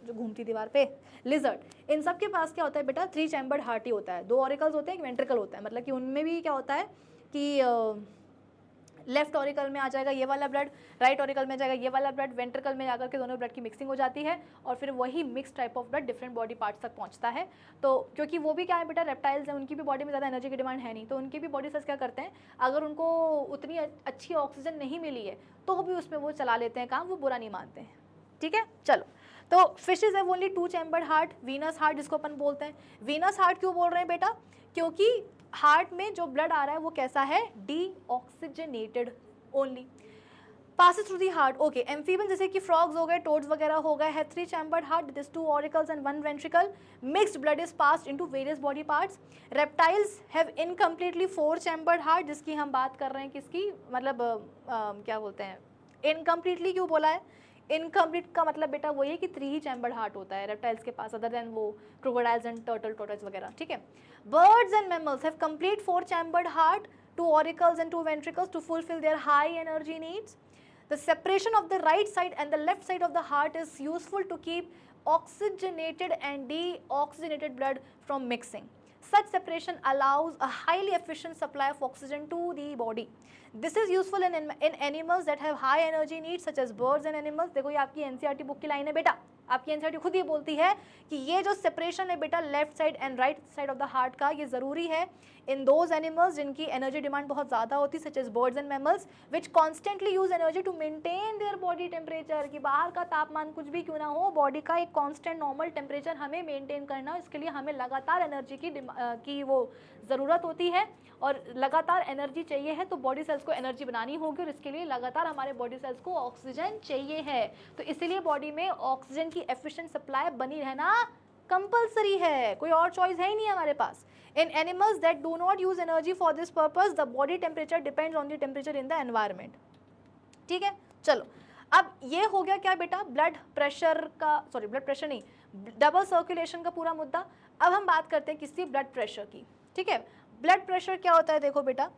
जो घूमती दीवार पे लिजर्ड, इन सब के पास क्या होता है बेटा, 3 चैम्बर्ड हार्ट ही होता है, 2 ऑरिकल्स होते हैं, एक वेंट्रिकल होता है। मतलब कि उनमें भी क्या होता है कि लेफ्ट ऑरिकल में आ जाएगा ये वाला ब्लड, राइट ऑरिकल में आ जाएगा ये वाला ब्लड, वेंट्रिकल में जाकर के दोनों ब्लड की मिक्सिंग हो जाती है, और फिर वही mix type of blood different body parts तक पहुंचता है। तो क्योंकि वो भी क्या है बेटा, रेप्टाइल्स हैं, उनकी भी बॉडी में ज़्यादा एनर्जी की डिमांड है नहीं, तो उनकी भी बॉडी सेल्स क्या करते हैं, अगर उनको उतनी अच्छी ऑक्सीजन नहीं मिली है तो भी उसमें वो चला लेते हैं काम, वो बुरा नहीं मानते हैं। ठीक है, चलो, तो fishes have only 2 chambered heart, venous heart जिसको अपन बोलते हैं। वीनस हार्ट क्यों बोल रहे हैं बेटा, क्योंकि हार्ट में जो ब्लड आ रहा है वो कैसा है, deoxygenated only, passes through the heart. Okay, amphibians जैसे कि frogs हो गए, toads वगैरह हो गए, have 3 chambered heart, that is 2 auricles and 1 ventricle. Mixed blood is passed into various body parts. Reptiles have incompletely 4 chambered heart, जिसकी हम बात कर रहे हैं किसकी, मतलब क्या बोलते हैं, इनकम्प्लीटली क्यों बोला है, इनकम्प्लीट का मतलब बेटा वही है कि 3 ही चैम्बर्ड हार्ट होता है रेप्टाइल्स के पास, अदर देन वो क्रोकोडाइल्स एंड टर्टल टोर्टोइस वगैरह। ठीक है, birds and mammals have complete 4 chambered heart, 2 auricles and 2 ventricles to fulfill their high energy needs. The separation of the right side and the left side of the heart is useful to keep oxygenated and deoxygenated blood from mixing. Such separation allows a highly efficient supply of oxygen to the body. This is useful in animals that have high energy needs such as birds and animals. देखो ये आपकी NCERT book की line है बेटा, आपकी NCERT खुद ये बोलती है कि ये जो सेपरेशन है बेटा left side and right side of the heart का, ये ज़रूरी है इन दोज एनिमल्स जिनकी एनर्जी डिमांड बहुत ज़्यादा होती है such as birds and mammals which constantly use energy to maintain their body temperature, कि बाहर का तापमान कुछ भी क्यों ना हो, बॉडी का एक कॉन्स्टेंट नॉर्मल टेम्परेचर हमें मेंटेन करना, इसके लिए हमें लगातार एनर्जी की वो ज़रूरत होती है और लगातार एनर्जी चाहिए है, तो बॉडी सेल्स को एनर्जी बनानी होगी और इसके लिए लगातार हमारे बॉडी सेल्स को ऑक्सीजन चाहिए है। तो इसीलिए बॉडी में ऑक्सीजन की एफिशिएंट सप्लाई बनी रहना कंपलसरी है, कोई और चॉइस है ही नहीं हमारे पास। In animals that do not use energy for this purpose the body temperature depends on the temperature in the environment. ठीक है, चलो अब ये हो गया क्या बेटा, ब्लड प्रेशर का, सॉरी ब्लड प्रेशर नहीं, डबल सर्कुलेशन का पूरा मुद्दा। अब हम बात करते हैं किसी ब्लड प्रेशर की। ठीक है, ब्लड प्रेशर क्या होता है, देखो बेटा,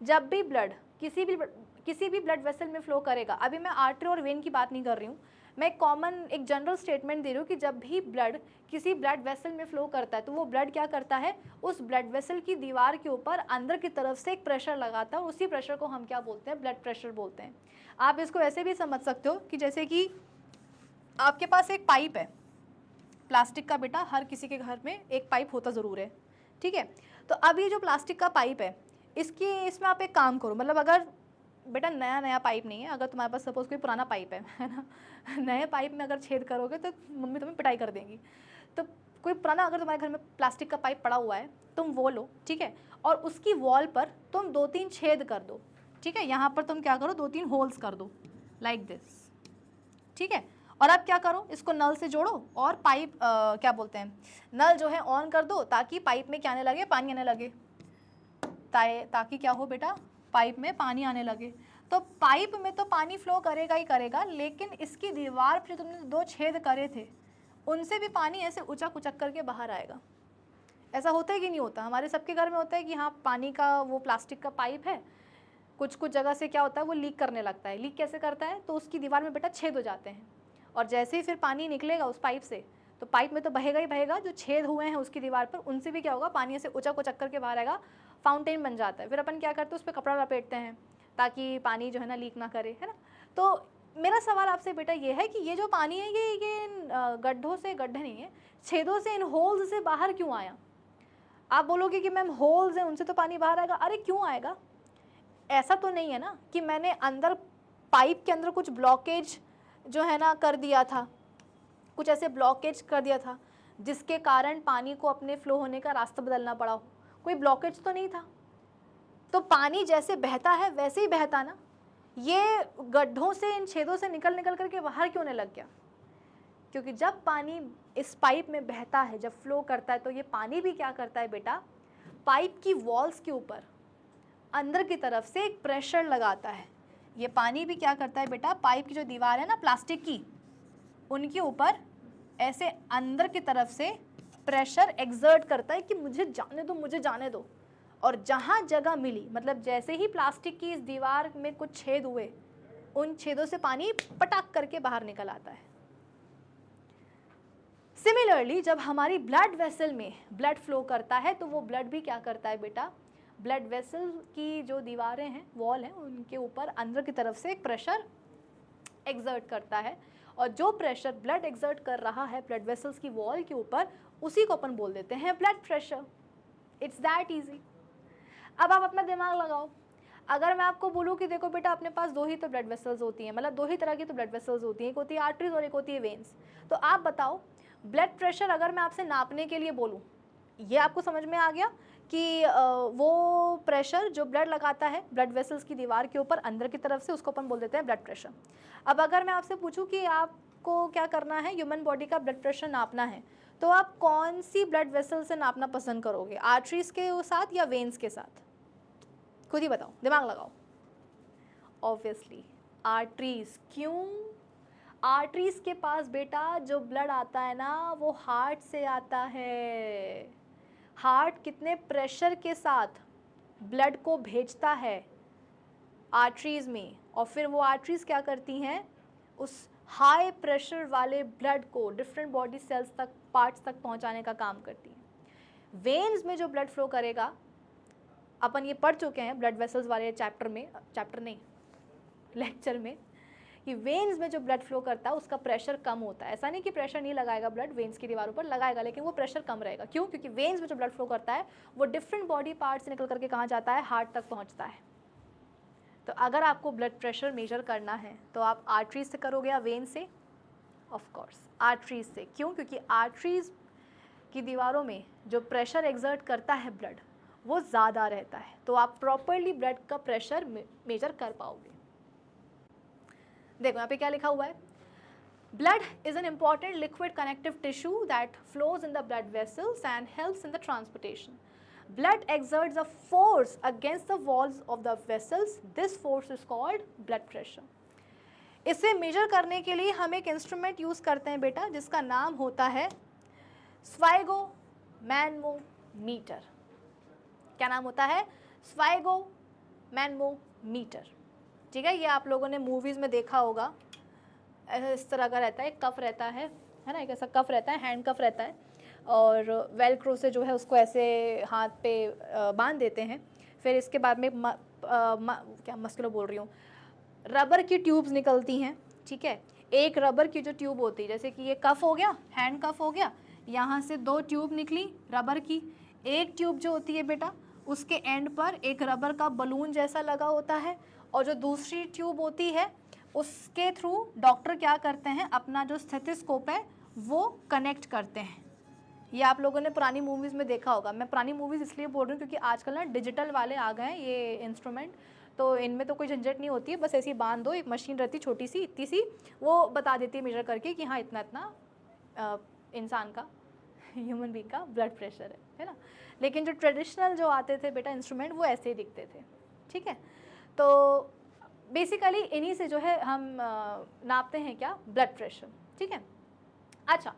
जब भी ब्लड किसी भी ब्लड वेसल में फ्लो करेगा, अभी मैं आर्टरी और वेन की बात नहीं कर रही हूँ, मैं एक जनरल स्टेटमेंट दे रही हूँ कि जब भी ब्लड किसी ब्लड वेसल में फ्लो करता है तो वो ब्लड क्या करता है, उस ब्लड वेसल की दीवार के ऊपर अंदर की तरफ से एक प्रेशर लगाता है, उसी प्रेशर को हम क्या बोलते हैं, ब्लड प्रेशर बोलते हैं। आप इसको ऐसे भी समझ सकते हो कि जैसे कि आपके पास एक पाइप है प्लास्टिक का, बेटा हर किसी के घर में एक पाइप होता ज़रूर है। ठीक है, तो अब ये जो प्लास्टिक का पाइप है इसमें आप एक काम करो, मतलब अगर बेटा नया पाइप नहीं है, अगर तुम्हारे पास सपोज कोई पुराना पाइप है ना, नए पाइप में अगर छेद करोगे तो मम्मी तुम्हें पिटाई कर देंगी। तो कोई पुराना अगर तुम्हारे घर में प्लास्टिक का पाइप पड़ा हुआ है, तुम वो लो, ठीक है, और उसकी वॉल पर तुम 2-3 छेद कर दो। ठीक है, यहाँ पर तुम क्या करो, 2-3 होल्स कर दो लाइक दिस। ठीक है, और अब क्या करो, इसको नल से जोड़ो और पाइप क्या बोलते हैं, नल जो है ऑन कर दो ताकि पाइप में क्या आने लगे, पानी आने लगे, ताकि क्या हो बेटा, पाइप में पानी आने लगे। तो पाइप में तो पानी फ्लो करेगा ही करेगा, लेकिन इसकी दीवार पर जो तुमने 2 छेद करे थे उनसे भी पानी ऐसे उचक उचक करके बाहर आएगा। ऐसा होता है कि नहीं होता, हमारे सबके घर में होता है कि हाँ पानी का वो प्लास्टिक का पाइप है, कुछ जगह से क्या होता है वो लीक करने लगता है। लीक कैसे करता है, तो उसकी दीवार में बेटा छेद हो जाते हैं, और जैसे ही फिर पानी निकलेगा उस पाइप से, तो पाइप में तो बहेगा ही बहेगा, जो छेद हुए हैं उसकी दीवार पर उनसे भी क्या होगा, पानी ऐसे उचक उचक करके बाहर आएगा, फाउंटेन बन जाता है। फिर अपन क्या करते हैं, उस पर कपड़ा लपेटते हैं ताकि पानी जो है ना लीक ना करे, है ना। तो मेरा सवाल आपसे बेटा ये है कि ये जो पानी है ये गड्ढों से, गड्ढे नहीं है, छेदों से, इन होल्स से बाहर क्यों आया। आप बोलोगे कि मैम होल्स हैं उनसे तो पानी बाहर आएगा, अरे क्यों आएगा, ऐसा तो नहीं है ना कि मैंने अंदर पाइप के अंदर कुछ ब्लॉकेज जो है ना कर दिया था, कुछ ऐसे ब्लॉकेज कर दिया था जिसके कारण पानी को अपने फ्लो होने का रास्ता बदलना पड़ा हो, कोई ब्लॉकेज तो नहीं था। तो पानी जैसे बहता है वैसे ही बहता ना, ये गड्ढों से, इन छेदों से निकल करके बाहर क्यों नहीं लग गया, क्योंकि जब पानी इस पाइप में बहता है, जब फ्लो करता है, तो ये पानी भी क्या करता है बेटा, पाइप की वॉल्स के ऊपर अंदर की तरफ से एक प्रेशर लगाता है। ये पानी भी क्या करता है बेटा, पाइप की जो दीवार है ना प्लास्टिक की, उनके ऊपर ऐसे अंदर की तरफ से प्रेशर एक्सर्ट करता है कि मुझे जाने दो, मुझे जाने दो। और जहाँ जगह मिली, मतलब जैसे ही प्लास्टिक की इस दीवार में कुछ छेद हुए, उन छेदों से पानी पटाक करके बाहर निकल आता है। सिमिलरली जब हमारी ब्लड वेसल में ब्लड फ्लो करता है, तो वो ब्लड भी क्या करता है बेटा, ब्लड वेसल की जो दीवारें हैं, वॉल हैं, उनके ऊपर अंदर की तरफ से एक प्रेशर एक्सर्ट करता है, और जो प्रेशर ब्लड एक्सर्ट कर रहा है ब्लड वेसल्स की वॉल के ऊपर, उसी को अपन बोल देते हैं blood pressure. It's that easy. अब आप अपना दिमाग लगाओ, अगर मैं आपको बोलूँ कि देखो बेटा अपने पास 2 ही तो ब्लड वेसल्स होती हैं, मतलब 2 ही तरह की तो ब्लड वेसल्स होती हैं, एक होती है आर्टरीज और एक होती है वेन्स, तो आप बताओ ब्लड प्रेशर अगर मैं आपसे नापने के लिए बोलूँ, ये आपको समझ में आ गया कि वो प्रेशर जो ब्लड लगाता है ब्लड वेसल्स की दीवार के ऊपर अंदर की तरफ से, उसको अपन बोल देते हैं ब्लड प्रेशर। अब अगर मैं आपसे पूछूं कि आपको क्या करना है, ह्यूमन बॉडी का ब्लड प्रेशर नापना है, तो आप कौन सी ब्लड वेसल से नापना पसंद करोगे, आर्टरीज के साथ या वेन्स के साथ, खुद ही बताओ, दिमाग लगाओ। Obviously arteries. क्यों, आर्टरीज के पास बेटा जो ब्लड आता है ना वो हार्ट से आता है। हार्ट कितने प्रेशर के साथ ब्लड को भेजता है आर्टरीज में, और फिर वो आर्टरीज क्या करती हैं, उस हाई प्रेशर वाले ब्लड को डिफरेंट बॉडी सेल्स तक, पार्ट्स तक पहुंचाने का काम करती हैं। वेन्स में जो ब्लड फ्लो करेगा, अपन ये पढ़ चुके हैं ब्लड वेसल्स वाले चैप्टर नहीं लेक्चर में, कि वेन्स में जो ब्लड फ्लो करता है उसका प्रेशर कम होता है। ऐसा नहीं कि प्रेशर नहीं लगाएगा ब्लड, वेन्स की दीवारों पर लगाएगा, लेकिन वो प्रेशर कम रहेगा। क्यों? क्योंकि वेन्स में जो ब्लड फ्लो करता है वो डिफरेंट बॉडी पार्ट से निकल करके कहाँ जाता है, हार्ट तक पहुँचता है। तो अगर आपको ब्लड प्रेशर मेजर करना है तो आप आर्टरीज से करोगे या वेन से? ऑफ कोर्स आर्टरीज से। क्यों? क्योंकि आर्टरीज की दीवारों में जो प्रेशर एक्सर्ट करता है ब्लड वो ज़्यादा रहता है, तो आप प्रॉपरली ब्लड का प्रेशर मेजर कर पाओगे। देखो यहाँ पे क्या लिखा हुआ है, blood is an important liquid connective tissue that flows in the blood vessels and helps in the transportation. Blood exerts a force against the walls of the vessels. This force is called blood pressure. इसे major करने के लिए हम एक instrument use करते हैं बेटा, जिसका नाम होता है स्फाइगोमैनोमीटर. क्या नाम होता है? स्फाइगोमैनोमीटर. ठीक है, ये आप लोगों ने मूवीज़ में देखा होगा. इस तरह का रहता है, एक कफ रहता है ना, एक ऐसा कफ रहता है, हैंड कफ रहता है, और वेलक्रो से जो है उसको ऐसे हाथ पे बांध देते हैं. फिर इसके बाद में क्या मस्कुलर बोल रही हूँ, रबर की ट्यूब्स निकलती हैं. ठीक है, एक रबर की जो ट्यूब होती है, जैसे कि ये कफ हो गया, हैंड कफ हो गया, यहाँ से 2 ट्यूब निकली रबर की. एक ट्यूब जो होती है बेटा, उसके एंड पर एक रबर का बलून जैसा लगा होता है, और जो दूसरी ट्यूब होती है उसके थ्रू डॉक्टर क्या करते हैं, अपना जो स्टेथोस्कोप है वो कनेक्ट करते हैं. ये आप लोगों ने पुरानी मूवीज़ में देखा होगा. मैं पुरानी मूवीज़ इसलिए बोल रही हूँ क्योंकि आजकल ना डिजिटल वाले आ गए हैं ये इंस्ट्रूमेंट, तो इनमें तो कोई झंझट नहीं होती है. बस ऐसे ही बांध दो, एक मशीन रहती छोटी सी, इतनी सी, वो बता देती है मेजर करके कि हाँ इतना इतना इंसान का, ह्यूमन बीइंग का ब्लड प्रेशर है ना. लेकिन जो ट्रेडिशनल जो आते थे बेटा इंस्ट्रूमेंट, वो ऐसे ही दिखते थे. ठीक है, तो बेसिकली इन्हीं से जो है हम नापते हैं क्या, ब्लड प्रेशर. ठीक है, अच्छा,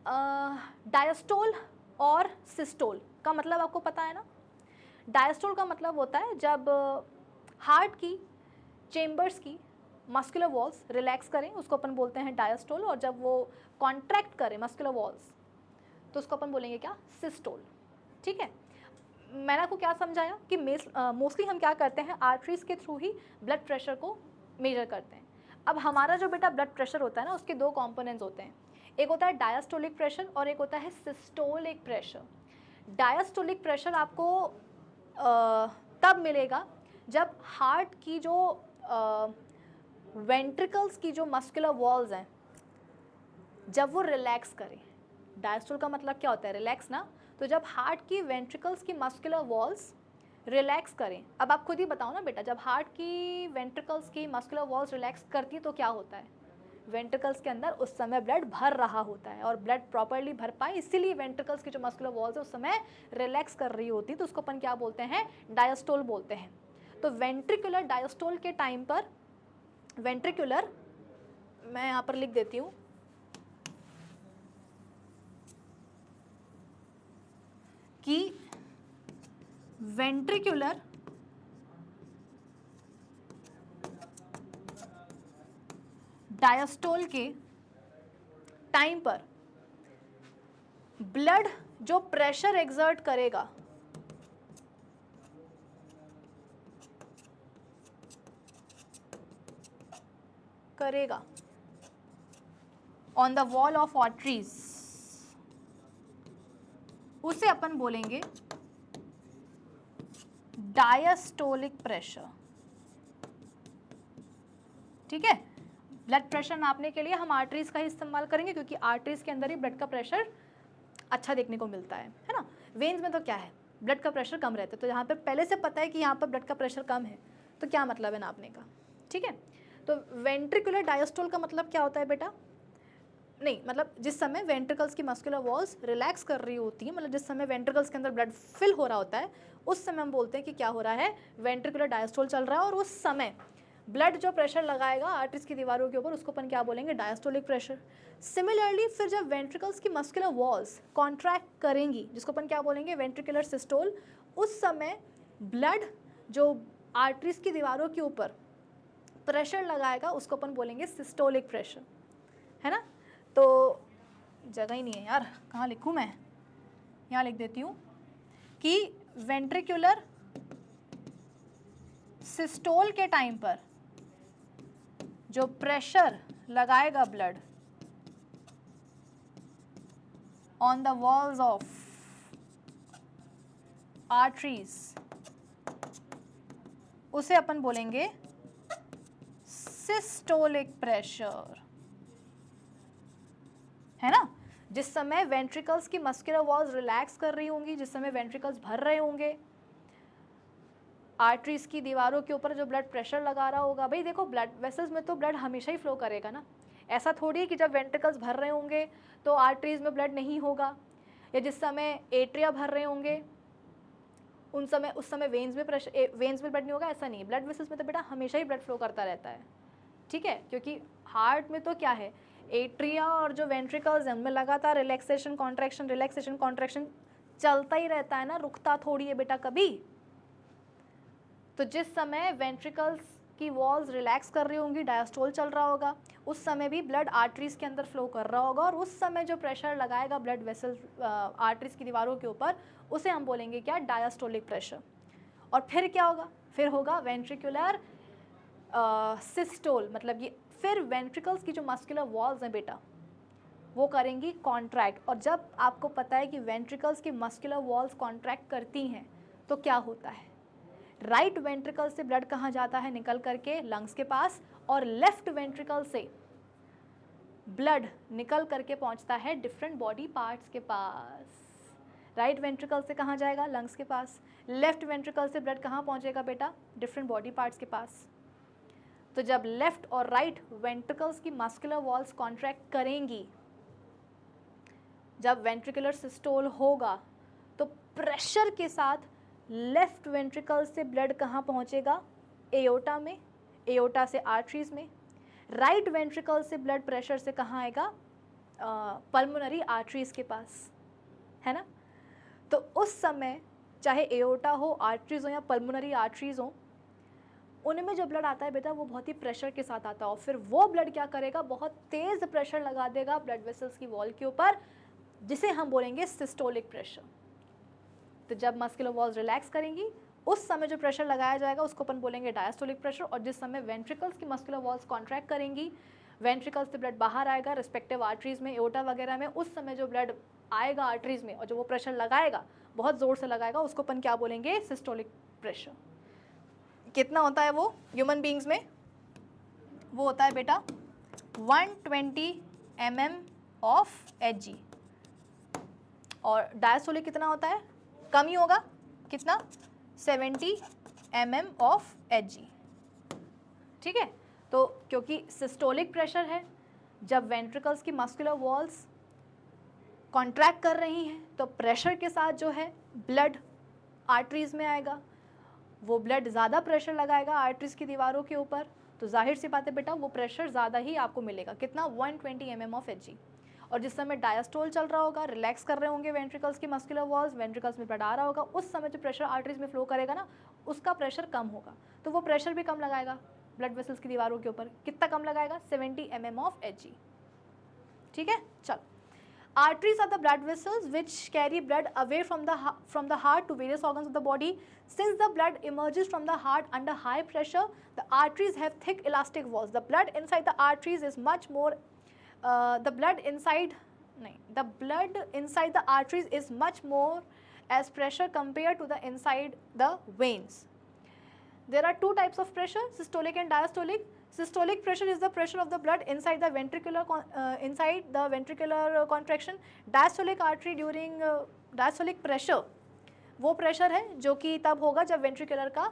डायस्टोल और सिस्टोल का मतलब आपको पता है ना. डायस्टोल का मतलब होता है जब हार्ट की चेम्बर्स की मस्कुलर वॉल्स रिलैक्स करें, उसको अपन बोलते हैं डायस्टोल, और जब वो कॉन्ट्रैक्ट करें मस्कुलर वॉल्स तो उसको अपन बोलेंगे क्या, सिस्टोल. ठीक है, मैंने आपको क्या समझाया कि मोस्टली हम क्या करते हैं, आर्टरीज के थ्रू ही ब्लड प्रेशर को मेजर करते हैं. अब हमारा जो बेटा ब्लड प्रेशर होता है ना, उसके 2 कॉम्पोनेंट्स होते हैं. एक होता है डायस्टोलिक प्रेशर और एक होता है सिस्टोलिक प्रेशर. डायस्टोलिक प्रेशर आपको तब मिलेगा जब हार्ट की जो वेंट्रिकल्स की जो मस्कुलर वॉल्स हैं, जब वो रिलैक्स करें. डायस्टोल का मतलब क्या होता है, रिलैक्स ना. तो जब हार्ट की वेंट्रिकल्स की मस्कुलर वॉल्स रिलैक्स करें, अब आप खुद ही बताओ ना बेटा, जब हार्ट की वेंट्रिकल्स की मस्कुलर वॉल्स रिलैक्स करती है तो क्या होता है, वेंट्रिकल्स के अंदर उस समय ब्लड भर रहा होता है, और ब्लड प्रॉपर्ली भर पाए इसीलिए वेंट्रिकल्स की जो मस्कुलर वॉल्स है उस समय रिलैक्स कर रही होती, तो उसको अपन क्या बोलते हैं, डायस्टोल बोलते हैं. तो वेंट्रिकुलर डायस्टोल के टाइम पर, वेंट्रिकुलर मैं यहाँ पर लिख देती हूँ, कि वेंट्रिकुलर डायस्टोल के टाइम पर ब्लड जो प्रेशर एक्सर्ट करेगा on the wall of arteries, उसे अपन बोलेंगे डायस्टोलिक प्रेशर. ठीक है, ब्लड प्रेशर नापने के लिए हम आर्टरीज का ही इस्तेमाल करेंगे, क्योंकि आर्टरीज के अंदर ही ब्लड का प्रेशर अच्छा देखने को मिलता है ना. वेन्स में तो क्या है, ब्लड का प्रेशर कम रहता है, तो यहाँ पे पहले से पता है कि यहाँ पर ब्लड का प्रेशर कम है, तो क्या मतलब है नापने का. ठीक है, तो वेंट्रिकुलर डायस्टोल का मतलब क्या होता है बेटा, नहीं मतलब जिस समय वेंट्रिकल्स की मस्कुलर वॉल्स रिलैक्स कर रही होती है, मतलब जिस समय वेंट्रिकल्स के अंदर ब्लड फिल हो रहा होता है, उस समय हम बोलते हैं कि क्या हो रहा है, वेंट्रिकुलर डायस्टोल चल रहा है. और उस समय ब्लड जो प्रेशर लगाएगा आर्टरीज की दीवारों के ऊपर, उसको अपन क्या बोलेंगे, डायस्टोलिक प्रेशर. सिमिलरली फिर जब वेंट्रिकल्स की मस्कुलर वॉल्स कॉन्ट्रैक्ट करेंगी, जिसको अपन क्या बोलेंगे, वेंट्रिकुलर सिस्टोल, उस समय ब्लड जो आर्टरीज की दीवारों के ऊपर प्रेशर लगाएगा उसको अपन बोलेंगे सिस्टोलिक प्रेशर, है ना. तो जगह ही नहीं है यार, कहाँ लिखूँ मैं, यहाँ लिख देती हूँ कि वेंट्रिकुलर सिस्टोल के टाइम पर जो प्रेशर लगाएगा blood on the walls of arteries, उसे अपन बोलेंगे सिस्टोलिक प्रेशर, है ना। जिस समय वेंट्रिकल्स की मस्कुलर वॉल्स रिलैक्स कर रही होंगी, जिस समय वेंट्रिकल्स भर रहे होंगे, आर्टरीज की दीवारों के ऊपर जो ब्लड प्रेशर लगा रहा होगा, भाई देखो ब्लड वेसल्स में तो ब्लड हमेशा ही फ्लो करेगा ना। ऐसा थोड़ी है कि जब वेंट्रिकल्स भर रहे होंगे तो आर्टरीज में ब्लड नहीं होगा, या जिस समय एट्रिया भर रहे होंगे उस समय वेन्स में ब्लड नहीं होगा, ऐसा नहीं है। ब्लड वेसल्स में तो बेटा हमेशा ही ब्लड फ्लो करता रहता है, ठीक है, क्योंकि हार्ट में तो क्या है, एट्रिया और जो वेंट्रिकल्स हैं उनमें लगातार रिलैक्सेशन कॉन्ट्रैक्शन चलता ही रहता है ना, रुकता थोड़ी है बेटा कभी। तो जिस समय वेंट्रिकल्स की वॉल्स रिलैक्स कर रही होंगी, डायस्टोल चल रहा होगा, उस समय भी ब्लड आर्टरीज के अंदर फ्लो कर रहा होगा, और उस समय जो प्रेशर लगाएगा ब्लड वेसल्स आर्टरीज की दीवारों के ऊपर, उसे हम बोलेंगे क्या, डायस्टोलिक प्रेशर। और फिर क्या होगा, फिर होगा वेंट्रिकुलर सिस्टोल, मतलब ये फिर वेंट्रिकल्स की जो मस्कुलर वॉल्स हैं बेटा वो करेंगी कॉन्ट्रैक्ट। और जब आपको पता है कि वेंट्रिकल्स की मस्कुलर वॉल्स कॉन्ट्रैक्ट करती हैं तो क्या होता है, राइट वेंट्रिकल से ब्लड कहाँ जाता है, निकल करके लंग्स के पास, और लेफ्ट वेंट्रिकल से ब्लड निकल करके पहुँचता है डिफरेंट बॉडी पार्ट्स के पास। राइट वेंट्रिकल से कहाँ जाएगा, लंग्स के पास। लेफ्ट वेंट्रिकल से ब्लड कहाँ पहुँचेगा बेटा, डिफरेंट बॉडी पार्ट्स के पास। तो जब लेफ्ट और राइट वेंट्रिकल्स की मस्कुलर वॉल्स कॉन्ट्रैक्ट करेंगी, जब वेंट्रिकुलर सिस्टोल होगा, तो प्रेशर के साथ लेफ्ट वेंट्रिकल से ब्लड कहाँ पहुँचेगा, एओर्टा में, एओर्टा से आर्टरीज में। राइट वेंट्रिकल से ब्लड प्रेशर से कहाँ आएगा, पल्मोनरी आर्टरीज के पास, है ना। तो उस समय चाहे एओर्टा हो, आर्टरीज हो या पल्मोनरी आर्टरीज हो, उनमें जो ब्लड आता है बेटा वो बहुत ही प्रेशर के साथ आता है, फिर वो ब्लड क्या करेगा, बहुत तेज़ प्रेशर लगा देगा ब्लड वेसल्स की वॉल के ऊपर, जिसे हम बोलेंगे सिस्टोलिक प्रेशर। तो जब मस्कुलर वॉल्स रिलैक्स करेंगी उस समय जो प्रेशर लगाया जाएगा उसको अपन बोलेंगे डायस्टोलिक प्रेशर। और जिस समय वेंट्रिकल्स की मस्कुलर वॉल्स कॉन्ट्रैक्ट करेंगी, वेंट्रिकल्स से ब्लड बाहर आएगा रिस्पेक्टिव आर्टरीज में, एओर्टा वगैरह में, उस समय जो ब्लड आएगा आर्टरीज में और जो वो प्रेशर लगाएगा, बहुत ज़ोर से लगाएगा, उसको अपन क्या बोलेंगे, सिस्टोलिक प्रेशर। कितना होता है वो ह्यूमन बींग्स में, वो होता है बेटा 120 mm ऑफ Hg। और डायस्टोलिक कितना होता है, कम ही होगा, कितना, 70 mm ऑफ Hg, ठीक है। तो क्योंकि सिस्टोलिक प्रेशर है, जब वेंट्रिकल्स की मस्कुलर वॉल्स कॉन्ट्रैक्ट कर रही हैं तो प्रेशर के साथ जो है ब्लड आर्टरीज में आएगा, वो ब्लड ज़्यादा प्रेशर लगाएगा आर्टरीज की दीवारों के ऊपर, तो जाहिर सी बात है बेटा वो प्रेशर ज़्यादा ही आपको मिलेगा, कितना, 120 mm ऑफ Hg। और जिस समय डायस्टोल चल रहा होगा, रिलैक्स कर रहे होंगे वेंट्रिकल्स की मस्कुलर वॉल्स, वेंट्रिकल्स में ब्लड आ रहा होगा, उस समय जो प्रेशर आर्टरीज में फ्लो करेगा ना, उसका प्रेशर कम होगा, तो वो प्रेशर भी कम लगाएगा ब्लड वेसल्स की दीवारों के ऊपर। कितना कम लगाएगा, 70 mm ऑफ Hg, ठीक है। चलो, arteries are the blood vessels which carry blood away from the heart to various organs of the body. Since the blood emerges from the heart under high pressure, the arteries have thick elastic walls. The blood inside the arteries is much more the blood inside the arteries is much more as pressure compared to the inside the veins. There are two types of pressure, systolic and diastolic. Systolic pressure is the pressure of the blood inside the ventricular contraction. Diastolic artery during diastolic pressure वो pressure है जो कि तब होगा जब ventricular का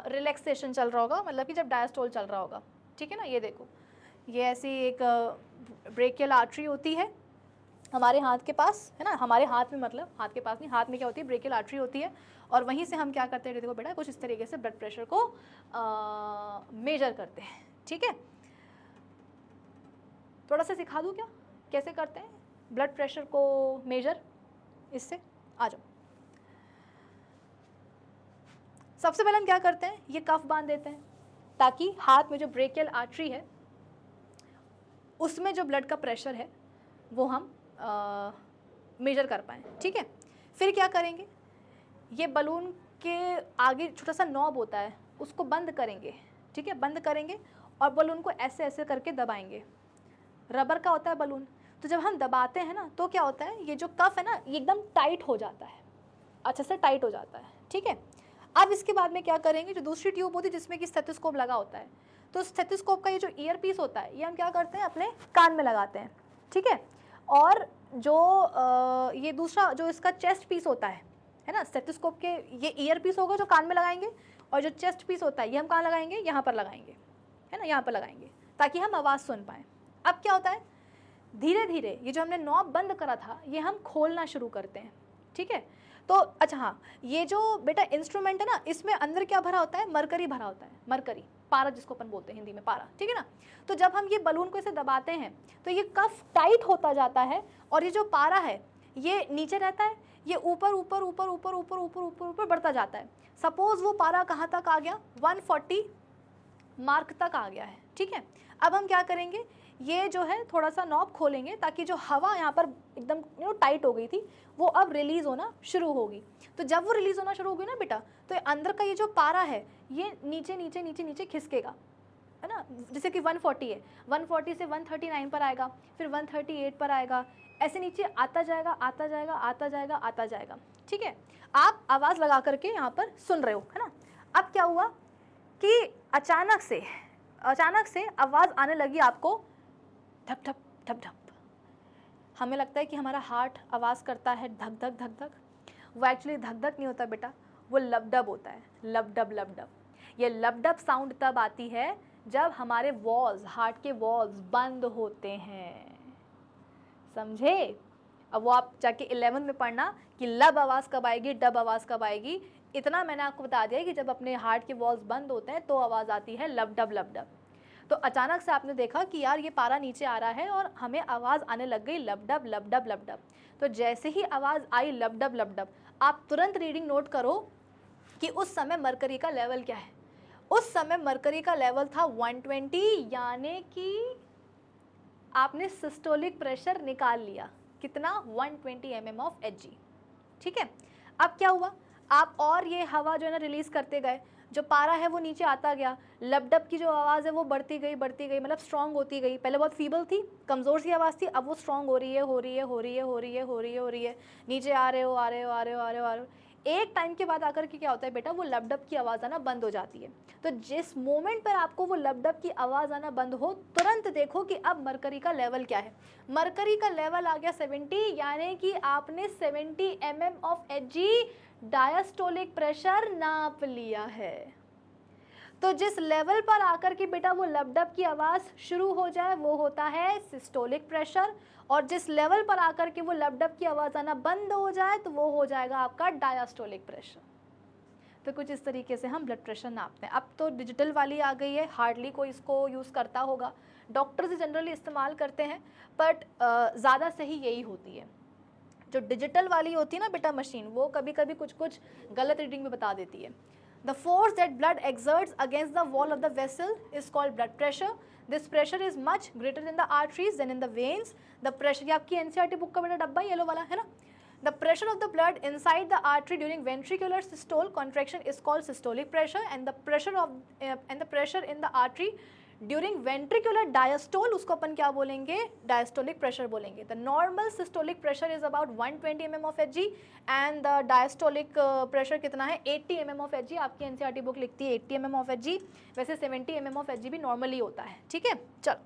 relaxation चल रहा होगा, मतलब कि जब डायस्टोल चल रहा होगा, ठीक है ना। ये देखो, ये ऐसी एक ब्रेकियल आर्टरी होती है हमारे हाथ के पास, है ना, हमारे हाथ में, मतलब हाथ के पास नहीं, हाथ में क्या होती है, ब्रेकियल आर्टरी होती है, और वहीं से हम क्या करते हैं, देखो बेटा, कुछ इस तरीके से ब्लड प्रेशर को मेजर करते हैं, ठीक है। थोड़ा सा सिखा दूँ क्या, कैसे करते हैं ब्लड प्रेशर को मेजर, इससे आ जाओ। सबसे पहले हम क्या करते हैं, ये कफ बांध देते हैं ताकि हाथ में जो ब्रेकियल आर्टरी है उसमें जो ब्लड का प्रेशर है वो हम मेजर कर पाएँ, ठीक है। फिर क्या करेंगे, ये बलून के आगे छोटा सा नॉब होता है, उसको बंद करेंगे, ठीक है, बंद करेंगे और बलून को ऐसे ऐसे करके दबाएंगे। रबर का होता है बलून, तो जब हम दबाते हैं ना तो क्या होता है, ये जो कफ है ना ये एकदम टाइट हो जाता है, अच्छे से टाइट हो जाता है, ठीक है। अब इसके बाद में क्या करेंगे, जो दूसरी ट्यूब होती है जिसमें कि स्टेथोस्कोप लगा होता है, तो स्टेथोस्कोप का ये जो ईयर पीस होता है ये हम क्या करते हैं अपने कान में लगाते हैं, ठीक है। और जो ये दूसरा जो इसका चेस्ट पीस होता है ना, स्टेथोस्कोप के ये ईयर पीस होगा जो कान में लगाएंगे, और जो चेस्ट पीस होता है ये हम कहाँ लगाएंगे, यहाँ पर लगाएंगे, है ना, यहाँ पर लगाएंगे ताकि हम आवाज़ सुन पाएँ। अब क्या होता है, धीरे धीरे ये जो हमने नॉब बंद करा था ये हम खोलना शुरू करते हैं, ठीक है। तो अच्छा हाँ, ये जो बेटा इंस्ट्रूमेंट है ना इसमें अंदर क्या भरा होता है, मरकरी भरा होता है, मरकरी, पारा जिसको अपन बोलते हैं हिंदी में, पारा, ठीक है ना। तो जब हम ये बलून को ऐसे दबाते हैं तो ये कफ टाइट होता जाता है और ये जो पारा है ये नीचे रहता है, ये ऊपर ऊपर ऊपर ऊपर ऊपर ऊपर ऊपर ऊपर बढ़ता जाता है। सपोज वो पारा कहाँ तक आ गया, 140 मार्क तक आ गया है, ठीक है। अब हम क्या करेंगे, ये जो है थोड़ा सा नॉब खोलेंगे ताकि जो हवा यहाँ पर एकदम टाइट हो गई थी वो अब रिलीज़ होना शुरू होगी। तो जब वो रिलीज़ होना शुरू होगी ना बेटा, तो अंदर का ये जो पारा है ये नीचे नीचे नीचे नीचे खिसकेगा, है ना। जैसे कि 140 है, 140 से 139 पर आएगा, फिर 138 पर आएगा, ऐसे नीचे आता जाएगा आता जाएगा आता जाएगा आता जाएगा, ठीक है। आप आवाज़ लगा करके यहाँ पर सुन रहे हो, है ना। अब क्या हुआ कि अचानक से आवाज़ आने लगी आपको, धप धप धप धप। हमें लगता है कि हमारा हार्ट आवाज़ करता है धक धक धक धक, वो एक्चुअली धक धक नहीं होता बेटा, वो लबडब होता है, लबडब लबडब। ये लबडब साउंड तब आती है जब हमारे वॉल्स, हार्ट के वॉल्स बंद होते हैं, समझे। अब वो आप जाके 11th में पढ़ना कि लब आवाज़ कब आएगी, डब आवाज़ कब आएगी। इतना मैंने आपको बता दिया कि जब अपने हार्ट के वॉल्स बंद होते हैं तो आवाज़ आती है लबडब लबडब। तो अचानक से आपने देखा कि यार ये पारा नीचे आ रहा है और हमें आवाज़ आने लग गई लबडब लबडब लबडब। तो जैसे ही आवाज़ आई लबडब लबडब, आप तुरंत रीडिंग नोट करो कि उस समय मरकरी का लेवल क्या है। उस समय मरकरी का लेवल था 120, यानी कि आपने सिस्टोलिक प्रेशर निकाल लिया, कितना, 120 mm ऑफ Hg, ठीक है। अब क्या हुआ, आप और ये हवा जो है ना रिलीज़ करते गए, जो पारा है वो नीचे आता गया, लबडब की जो आवाज़ है वो बढ़ती गई मतलब स्ट्रांग होती गई। पहले बहुत फीबल थी, कमज़ोर सी आवाज़ थी, अब वो स्ट्रांग हो रही है, नीचे आ रहे हो। एक टाइम के बाद आकर के क्या होता है बेटा, वो लबडब की आवाज़ आना बंद हो जाती है। तो जिस मोमेंट पर आपको वो लबडब की आवाज़ आना बंद हो, तुरंत देखो कि अब मरकरी का लेवल क्या है। मरकरी का लेवल आ गया 70, यानी कि आपने 70 mm of Hg diastolic pressure नाप लिया है। तो जिस लेवल पर आकर के बेटा वो लबडब की आवाज़ शुरू हो जाए वो होता है सिस्टोलिक प्रेशर, और जिस लेवल पर आकर के वो लबडब की आवाज़ आना बंद हो जाए तो वो हो जाएगा आपका डायस्टोलिक प्रेशर। तो कुछ इस तरीके से हम ब्लड प्रेशर नापते हैं। अब तो डिजिटल वाली आ गई है, हार्डली कोई इसको यूज़ करता होगा, डॉक्टर्स जनरली इस्तेमाल करते हैं, बट ज़्यादा सही यही होती है। जो डिजिटल वाली होती है ना बेटा मशीन, वो कभी कभी कुछ गलत रीडिंग भी बता देती है। The force that blood exerts against the wall of the vessel is called blood pressure. This pressure is much greater in the arteries than in the veins. The pressure, ये आपकी NCERT बुक का बेटा डब्बा yellow वाला है ना। The pressure of the blood inside the artery during ventricular systole contraction is called systolic pressure, and the pressure in the artery during ventricular diastole, उसको अपन क्या बोलेंगे, diastolic pressure बोलेंगे। The normal systolic pressure is about 120 mm of Hg and the diastolic pressure कितना है, 80 mm of Hg। आपकी NCERT book लिखती है 80 mm of Hg, वैसे 70 mm of Hg भी नॉर्मली होता है, ठीक है। चल,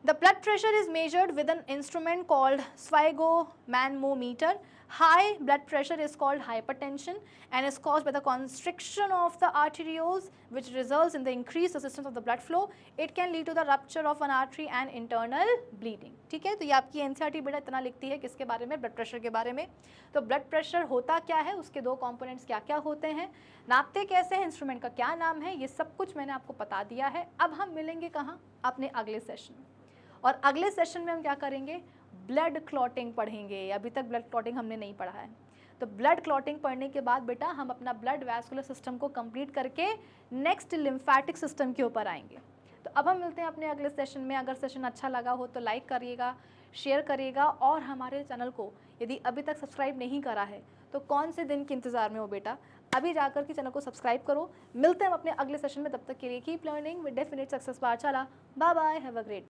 the blood pressure is measured with an instrument called sphygmomanometer. High blood pressure is called hypertension and is caused by the constriction of the arterioles, which results in the increased resistance of the blood flow. It can lead to the rupture of an artery and internal bleeding. ठीक है, तो ये आपकी NCERT बेटा इतना लिखती है किसके बारे में, ब्लड प्रेशर के बारे में। तो ब्लड प्रेशर होता क्या है, उसके दो कंपोनेंट्स क्या क्या होते हैं, नापते कैसे हैं, इंस्ट्रूमेंट का क्या नाम है, ये सब कुछ मैंने आपको बता दिया है। अब हम मिलेंगे कहाँ, अपने अगले सेशन में, और अगले सेशन में हम क्या करेंगे, ब्लड क्लॉटिंग पढ़ेंगे। अभी तक ब्लड क्लॉटिंग हमने नहीं पढ़ा है, तो ब्लड क्लॉटिंग पढ़ने के बाद बेटा हम अपना ब्लड वैस्कुलर सिस्टम को कंप्लीट करके नेक्स्ट लिम्फेटिक सिस्टम के ऊपर आएंगे। तो अब हम मिलते हैं अपने अगले सेशन में। अगर सेशन अच्छा लगा हो तो लाइक करिएगा, शेयर करेगा और हमारे चैनल को यदि अभी तक सब्सक्राइब नहीं करा है तो कौन से दिन के इंतज़ार में हो बेटा, अभी जाकर के चैनल को सब्सक्राइब करो। मिलते हैं हम अपने अगले सेशन में, तब तक के लिए keep learning with definite success Pathshala. Bye bye, have a great